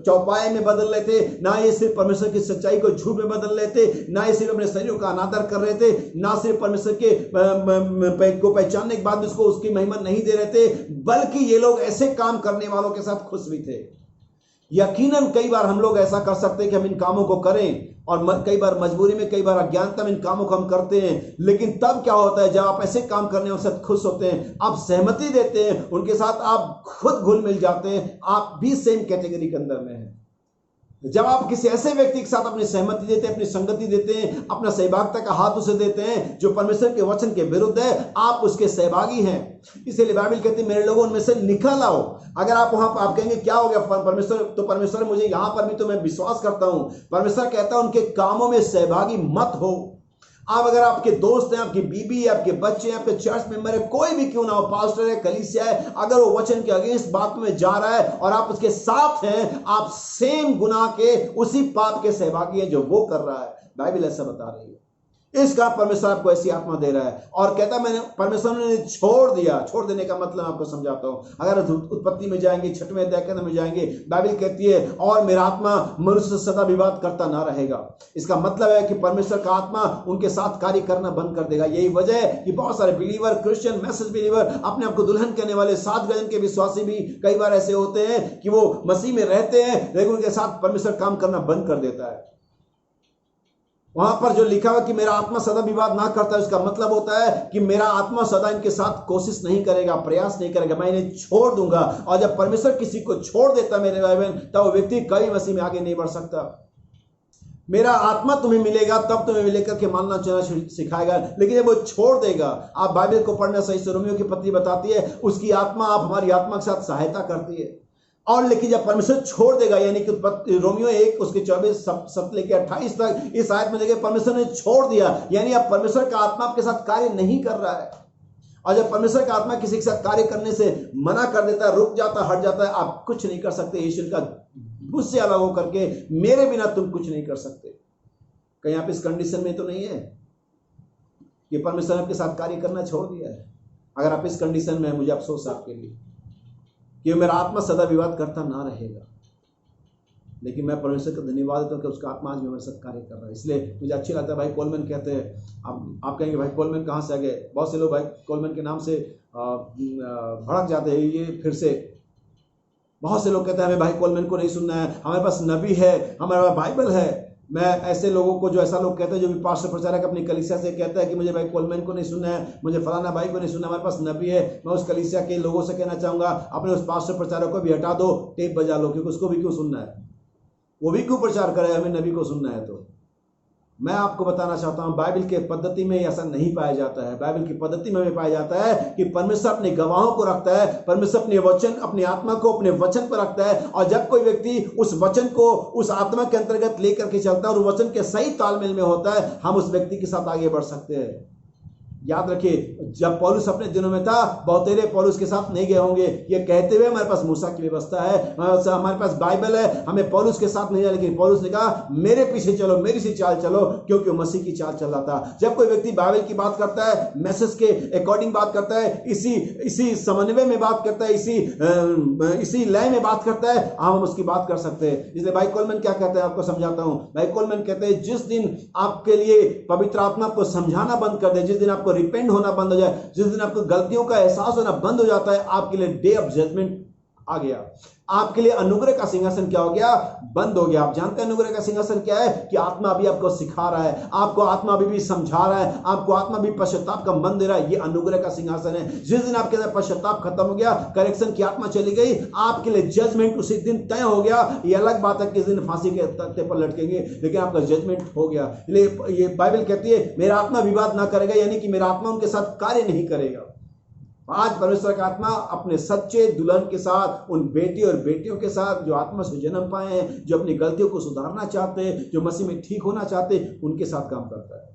चौपाए में बदल रहे थे, ना ये सिर्फ परमेश्वर की सच्चाई को झूठ में बदल रहे थे, ना ये सिर्फ अपने शरीरों का अनादर कर रहे थे, ना सिर्फ परमेश्वर के को पहचानने के बाद उसको उसकी महिमा नहीं दे रहे थे, बल्कि ये लोग ऐसे काम करने वालों के साथ खुश भी थे. यकीनन कई बार हम लोग ऐसा कर सकते हैं कि हम इन कामों को करें, और कई बार मजबूरी में, कई बार अज्ञानता में इन कामों को हम करते हैं. लेकिन तब क्या होता है, जब आप ऐसे काम करने के साथ खुश होते हैं, आप सहमति देते हैं उनके साथ, आप खुद घुल मिल जाते हैं, आप भी सेम कैटेगरी के अंदर में हैं. जब आप किसी ऐसे व्यक्ति के साथ अपनी सहमति देते हैं, अपनी संगति देते हैं, अपना सहभागिता का हाथ उसे देते हैं जो परमेश्वर के वचन के विरुद्ध है, आप उसके सहभागी हैं. इसलिए बाइबल कहती है मेरे लोगों उनमें से निकल आओ. अगर आप वहां आप कहेंगे क्या हो गया परमेश्वर, तो परमेश्वर मुझे यहां पर भी तो मैं विश्वास करता हूं. परमेश्वर कहता है उनके कामों में सहभागी मत हो. आप अगर आपके दोस्त हैं, आपकी बीबी है, आपके बच्चे हैं, आपके चर्च मेंबर है, कोई भी क्यों ना हो, पास्टर है, कलीसिया है, अगर वो वचन के अगेंस्ट बात में जा रहा है और आप उसके साथ हैं, आप सेम गुनाह के, उसी पाप के सहभागी हैं जो वो कर रहा है. बाइबल ऐसा बता रही है. इसका परमेश्वर आपको ऐसी आत्मा दे रहा है और कहता है मैंने, परमेश्वर ने छोड़ दिया. छोड़ देने का मतलब आपको समझाता हूं. अगर उत्पत्ति में जाएंगे, 6वें अध्याय में जाएंगे, बाइबल कहती है और मेरा आत्मा मनुष्य से सदा विवाद करता ना रहेगा. इसका मतलब है कि परमेश्वर का आत्मा उनके साथ कार्य करना बंद कर देगा. यही वजह है कि बहुत सारे बिलीवर, क्रिश्चियन, मैसेज बिलीवर, अपने आप को दुल्हन कहने वाले 7 गजन के विश्वासी भी कई बार ऐसे होते हैं कि वो मसीह में रहते हैं, लेकिन उनके साथ परमेश्वर काम करना बंद कर देता है. वहां पर जो लिखा हुआ कि मेरा आत्मा सदा विवाद ना करता है, उसका मतलब होता है कि मेरा आत्मा सदा इनके साथ कोशिश नहीं करेगा, प्रयास नहीं करेगा, मैं इन्हें छोड़ दूंगा. और जब परमेश्वर किसी को छोड़ देता है मेरे भाई बहन, तब वो व्यक्ति कभी मसीह में आगे नहीं बढ़ सकता. मेरा आत्मा तुम्हें मिलेगा तब तुम्हें लेकर के मानना चलना सिखाएगा, लेकिन जब वो छोड़ देगा, आप बाइबल को पढ़ना सही से, रोमियो की पत्री बताती है उसकी आत्मा आप हमारी आत्मा के साथ सहायता करती है. और लेकिन जब परमेश्वर छोड़ देगा, यानी कि रोमियो 1 उसके 24 लेके 28 तक इस आयत में देखिए परमेश्वर ने छोड़ दिया, यानी अब परमेश्वर का आत्मा आपके साथ कार्य नहीं कर रहा है. और जब परमेश्वर का आत्मा किसी के साथ कार्य करने से मना कर देता है, रुक जाता है, हट जाता है, आप कुछ नहीं कर सकते. ईश्वर का मुझसे अलग होकर के मेरे बिना तुम कुछ नहीं कर सकते. कहीं आप इस कंडीशन में तो नहीं है कि परमेश्वर आपके साथ कार्य करना छोड़ दिया है. अगर आप इस कंडीशन में है, मुझे अफसोस आपके लिए कि मेरा आत्मा सदा विवाद करता ना रहेगा. लेकिन मैं परमेश्वर का धन्यवाद देता हूं कि उसका आत्मा आज मेरे साथ कार्य कर रहा है. इसलिए मुझे अच्छी लगता है. भाई कोलमैन कहते हैं, आप कहेंगे भाई कोलमैन कहाँ से आ गए. बहुत से लोग भाई कोलमैन के नाम से भड़क जाते हैं. ये फिर से बहुत से लोग कहते हैं हमें भाई कोलमैन को नहीं सुनना है, हमारे पास नबी है, हमारे पास बाइबल है. मैं ऐसे लोगों को, जो ऐसा लोग कहते हैं, जो भी पास्टर प्रचारक अपनी कलीसिया से कहता है कि मुझे भाई कोलमैन को नहीं सुनना है, मुझे फलाना भाई को नहीं सुनना, हमारे पास नबी है, मैं उस कलीसिया के लोगों से कहना चाहूँगा अपने उस पास्टर प्रचारक को भी हटा दो, टेप बजा लो, क्योंकि उसको भी क्यों सुनना है, वो भी क्यों प्रचार करे, हमें नबी को सुनना है। तो मैं आपको बताना चाहता हूं, बाइबल के पद्धति में ऐसा नहीं पाया जाता है। बाइबल की पद्धति में पाया जाता है कि परमेश्वर अपने गवाहों को रखता है, परमेश्वर अपने वचन, अपनी आत्मा को अपने वचन पर रखता है, और जब कोई व्यक्ति उस वचन को उस आत्मा के अंतर्गत लेकर के चलता है और वचन के सही तालमेल में होता है, हम उस व्यक्ति के साथ आगे बढ़ सकते हैं। याद रखिए, जब पौलुस अपने दिनों में था, बहुतेरे पौलुस के साथ नहीं गए होंगे, ये कहते हुए हमारे पास मूसा की व्यवस्था है, हमारे पास बाइबल है, हमें पौलुस के साथ नहीं जाए, लेकिन पौलुस ने कहा मेरे पीछे चलो, मेरी सी चाल चलो, क्योंकि वो मसीह की चाल चल रहा था। जब कोई व्यक्ति बाइबल की बात करता है, मैसेज के अकॉर्डिंग बात करता है, इसी समन्वय में बात करता है, इसी लय में बात करता है, हम उसकी बात कर सकते हैं। इसलिए भाई कोलमैन क्या कहते हैं, आपको समझाता हूं। भाई कोलमैन कहते हैं, जिस दिन आपके लिए पवित्र आत्मा को समझाना बंद कर दे, जिस दिन आपको रिपेंट होना बंद हो जाए, जिस दिन आपको गलतियों का एहसास होना बंद हो जाता है, आपके लिए डे ऑफ जजमेंट आ गया। आपके लिए अनुग्रह का सिंहासन क्या हो गया, बंद हो गया। आप जानते हैं अनुग्रह का सिंहासन क्या है, कि आत्मा अभी आपको सिखा रहा है, आपको आत्मा अभी भी समझा रहा है, आपको आत्मा भी पश्चाताप का मन दे रहा है। ये अनुग्रह का सिंहासन है। जिस दिन आपके अंदर पश्चाताप खत्म हो गया, करेक्शन की आत्मा चली गई, आपके लिए जजमेंट उसी दिन तय हो गया। ये अलग बात है किस दिन फांसी के तख्ते पर लटकेंगे, लेकिन आपका जजमेंट हो गया। ये बाइबल कहती है मेरा आत्मा विवाद ना करेगा, यानी कि मेरा आत्मा उनके साथ कार्य नहीं करेगा। आज परमेश्वर का आत्मा अपने सच्चे दुल्हन के साथ, उन बेटे और बेटियों के साथ जो आत्मा से जन्म पाए हैं, जो अपनी गलतियों को सुधारना चाहते हैं, जो मसीह में ठीक होना चाहते हैं, उनके साथ काम करता है।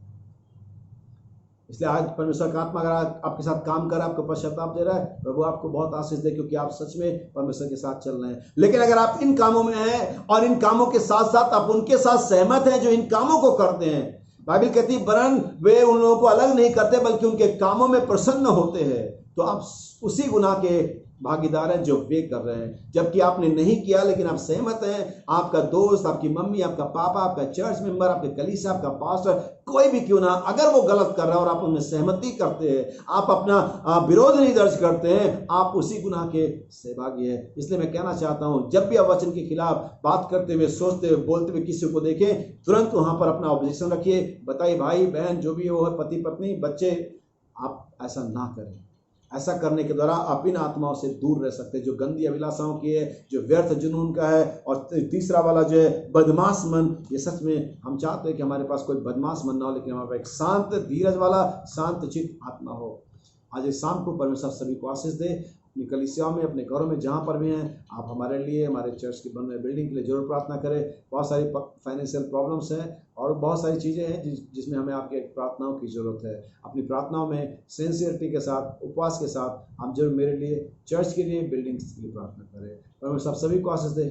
इसलिए आज परमेश्वर का आत्मा अगर आपके साथ काम कर रहा है, आपको पश्चाताप दे रहा है, प्रभु आपको बहुत आशीष दे, क्योंकि आप सच में परमेश्वर के साथ चल रहे हैं। लेकिन अगर आप इन कामों में हैं और इन कामों के साथ साथ आप उनके साथ सहमत हैं जो इन कामों को करते हैं, बाइबल कहती है वरन वे उन लोगों को अलग नहीं करते, बल्कि उनके कामों में प्रसन्न होते हैं, तो आप उसी गुनाह के भागीदार हैं जो वे कर रहे हैं। जबकि आपने नहीं किया, लेकिन आप सहमत हैं। आपका दोस्त, आपकी मम्मी, आपका पापा, आपका चर्च मेंबर, आपके कलीसिया, आपका पास्टर, कोई भी क्यों ना, अगर वो गलत कर रहा है और आप उनमें सहमति करते हैं, आप अपना विरोध नहीं दर्ज करते हैं, आप उसी गुनाह के सहभागी हैं। इसलिए मैं कहना चाहता हूं, जब भी आप वचन के खिलाफ बात करते हुए, सोचते हुए, बोलते हुए किसी को देखें, तुरंत वहां पर अपना ऑब्जेक्शन रखिए। बताइए भाई बहन, जो भी वो है, पति पत्नी, बच्चे, आप ऐसा ना करें। ऐसा करने के द्वारा आप इन आत्माओं से दूर रह सकते हैं, जो गंदी अभिलाषाओं की है, जो व्यर्थ जुनून का है। और तीसरा वाला जो है बदमाश मन, ये सच में हम चाहते हैं कि हमारे पास कोई बदमाश मन ना हो, लेकिन हमारे पास एक शांत, धीरज वाला, शांत चित्त आत्मा हो। आज इस शाम को परमेश्वर सभी को आशीष दे। अपनी कलीसियाओं में, अपने घरों में, जहाँ पर भी हैं, आप हमारे लिए, हमारे चर्च की बन रहे बिल्डिंग के लिए जरूर प्रार्थना करें। बहुत सारी फाइनेंशियल प्रॉब्लम्स हैं और बहुत सारी चीज़ें हैं जिसमें हमें आपके प्रार्थनाओं की ज़रूरत है। अपनी प्रार्थनाओं में सिंसियरिटी के साथ, उपवास के साथ आप जरूर मेरे लिए, चर्च के लिए, बिल्डिंग्स के लिए प्रार्थना करें। परमेश्वर सभी को आशीष दे।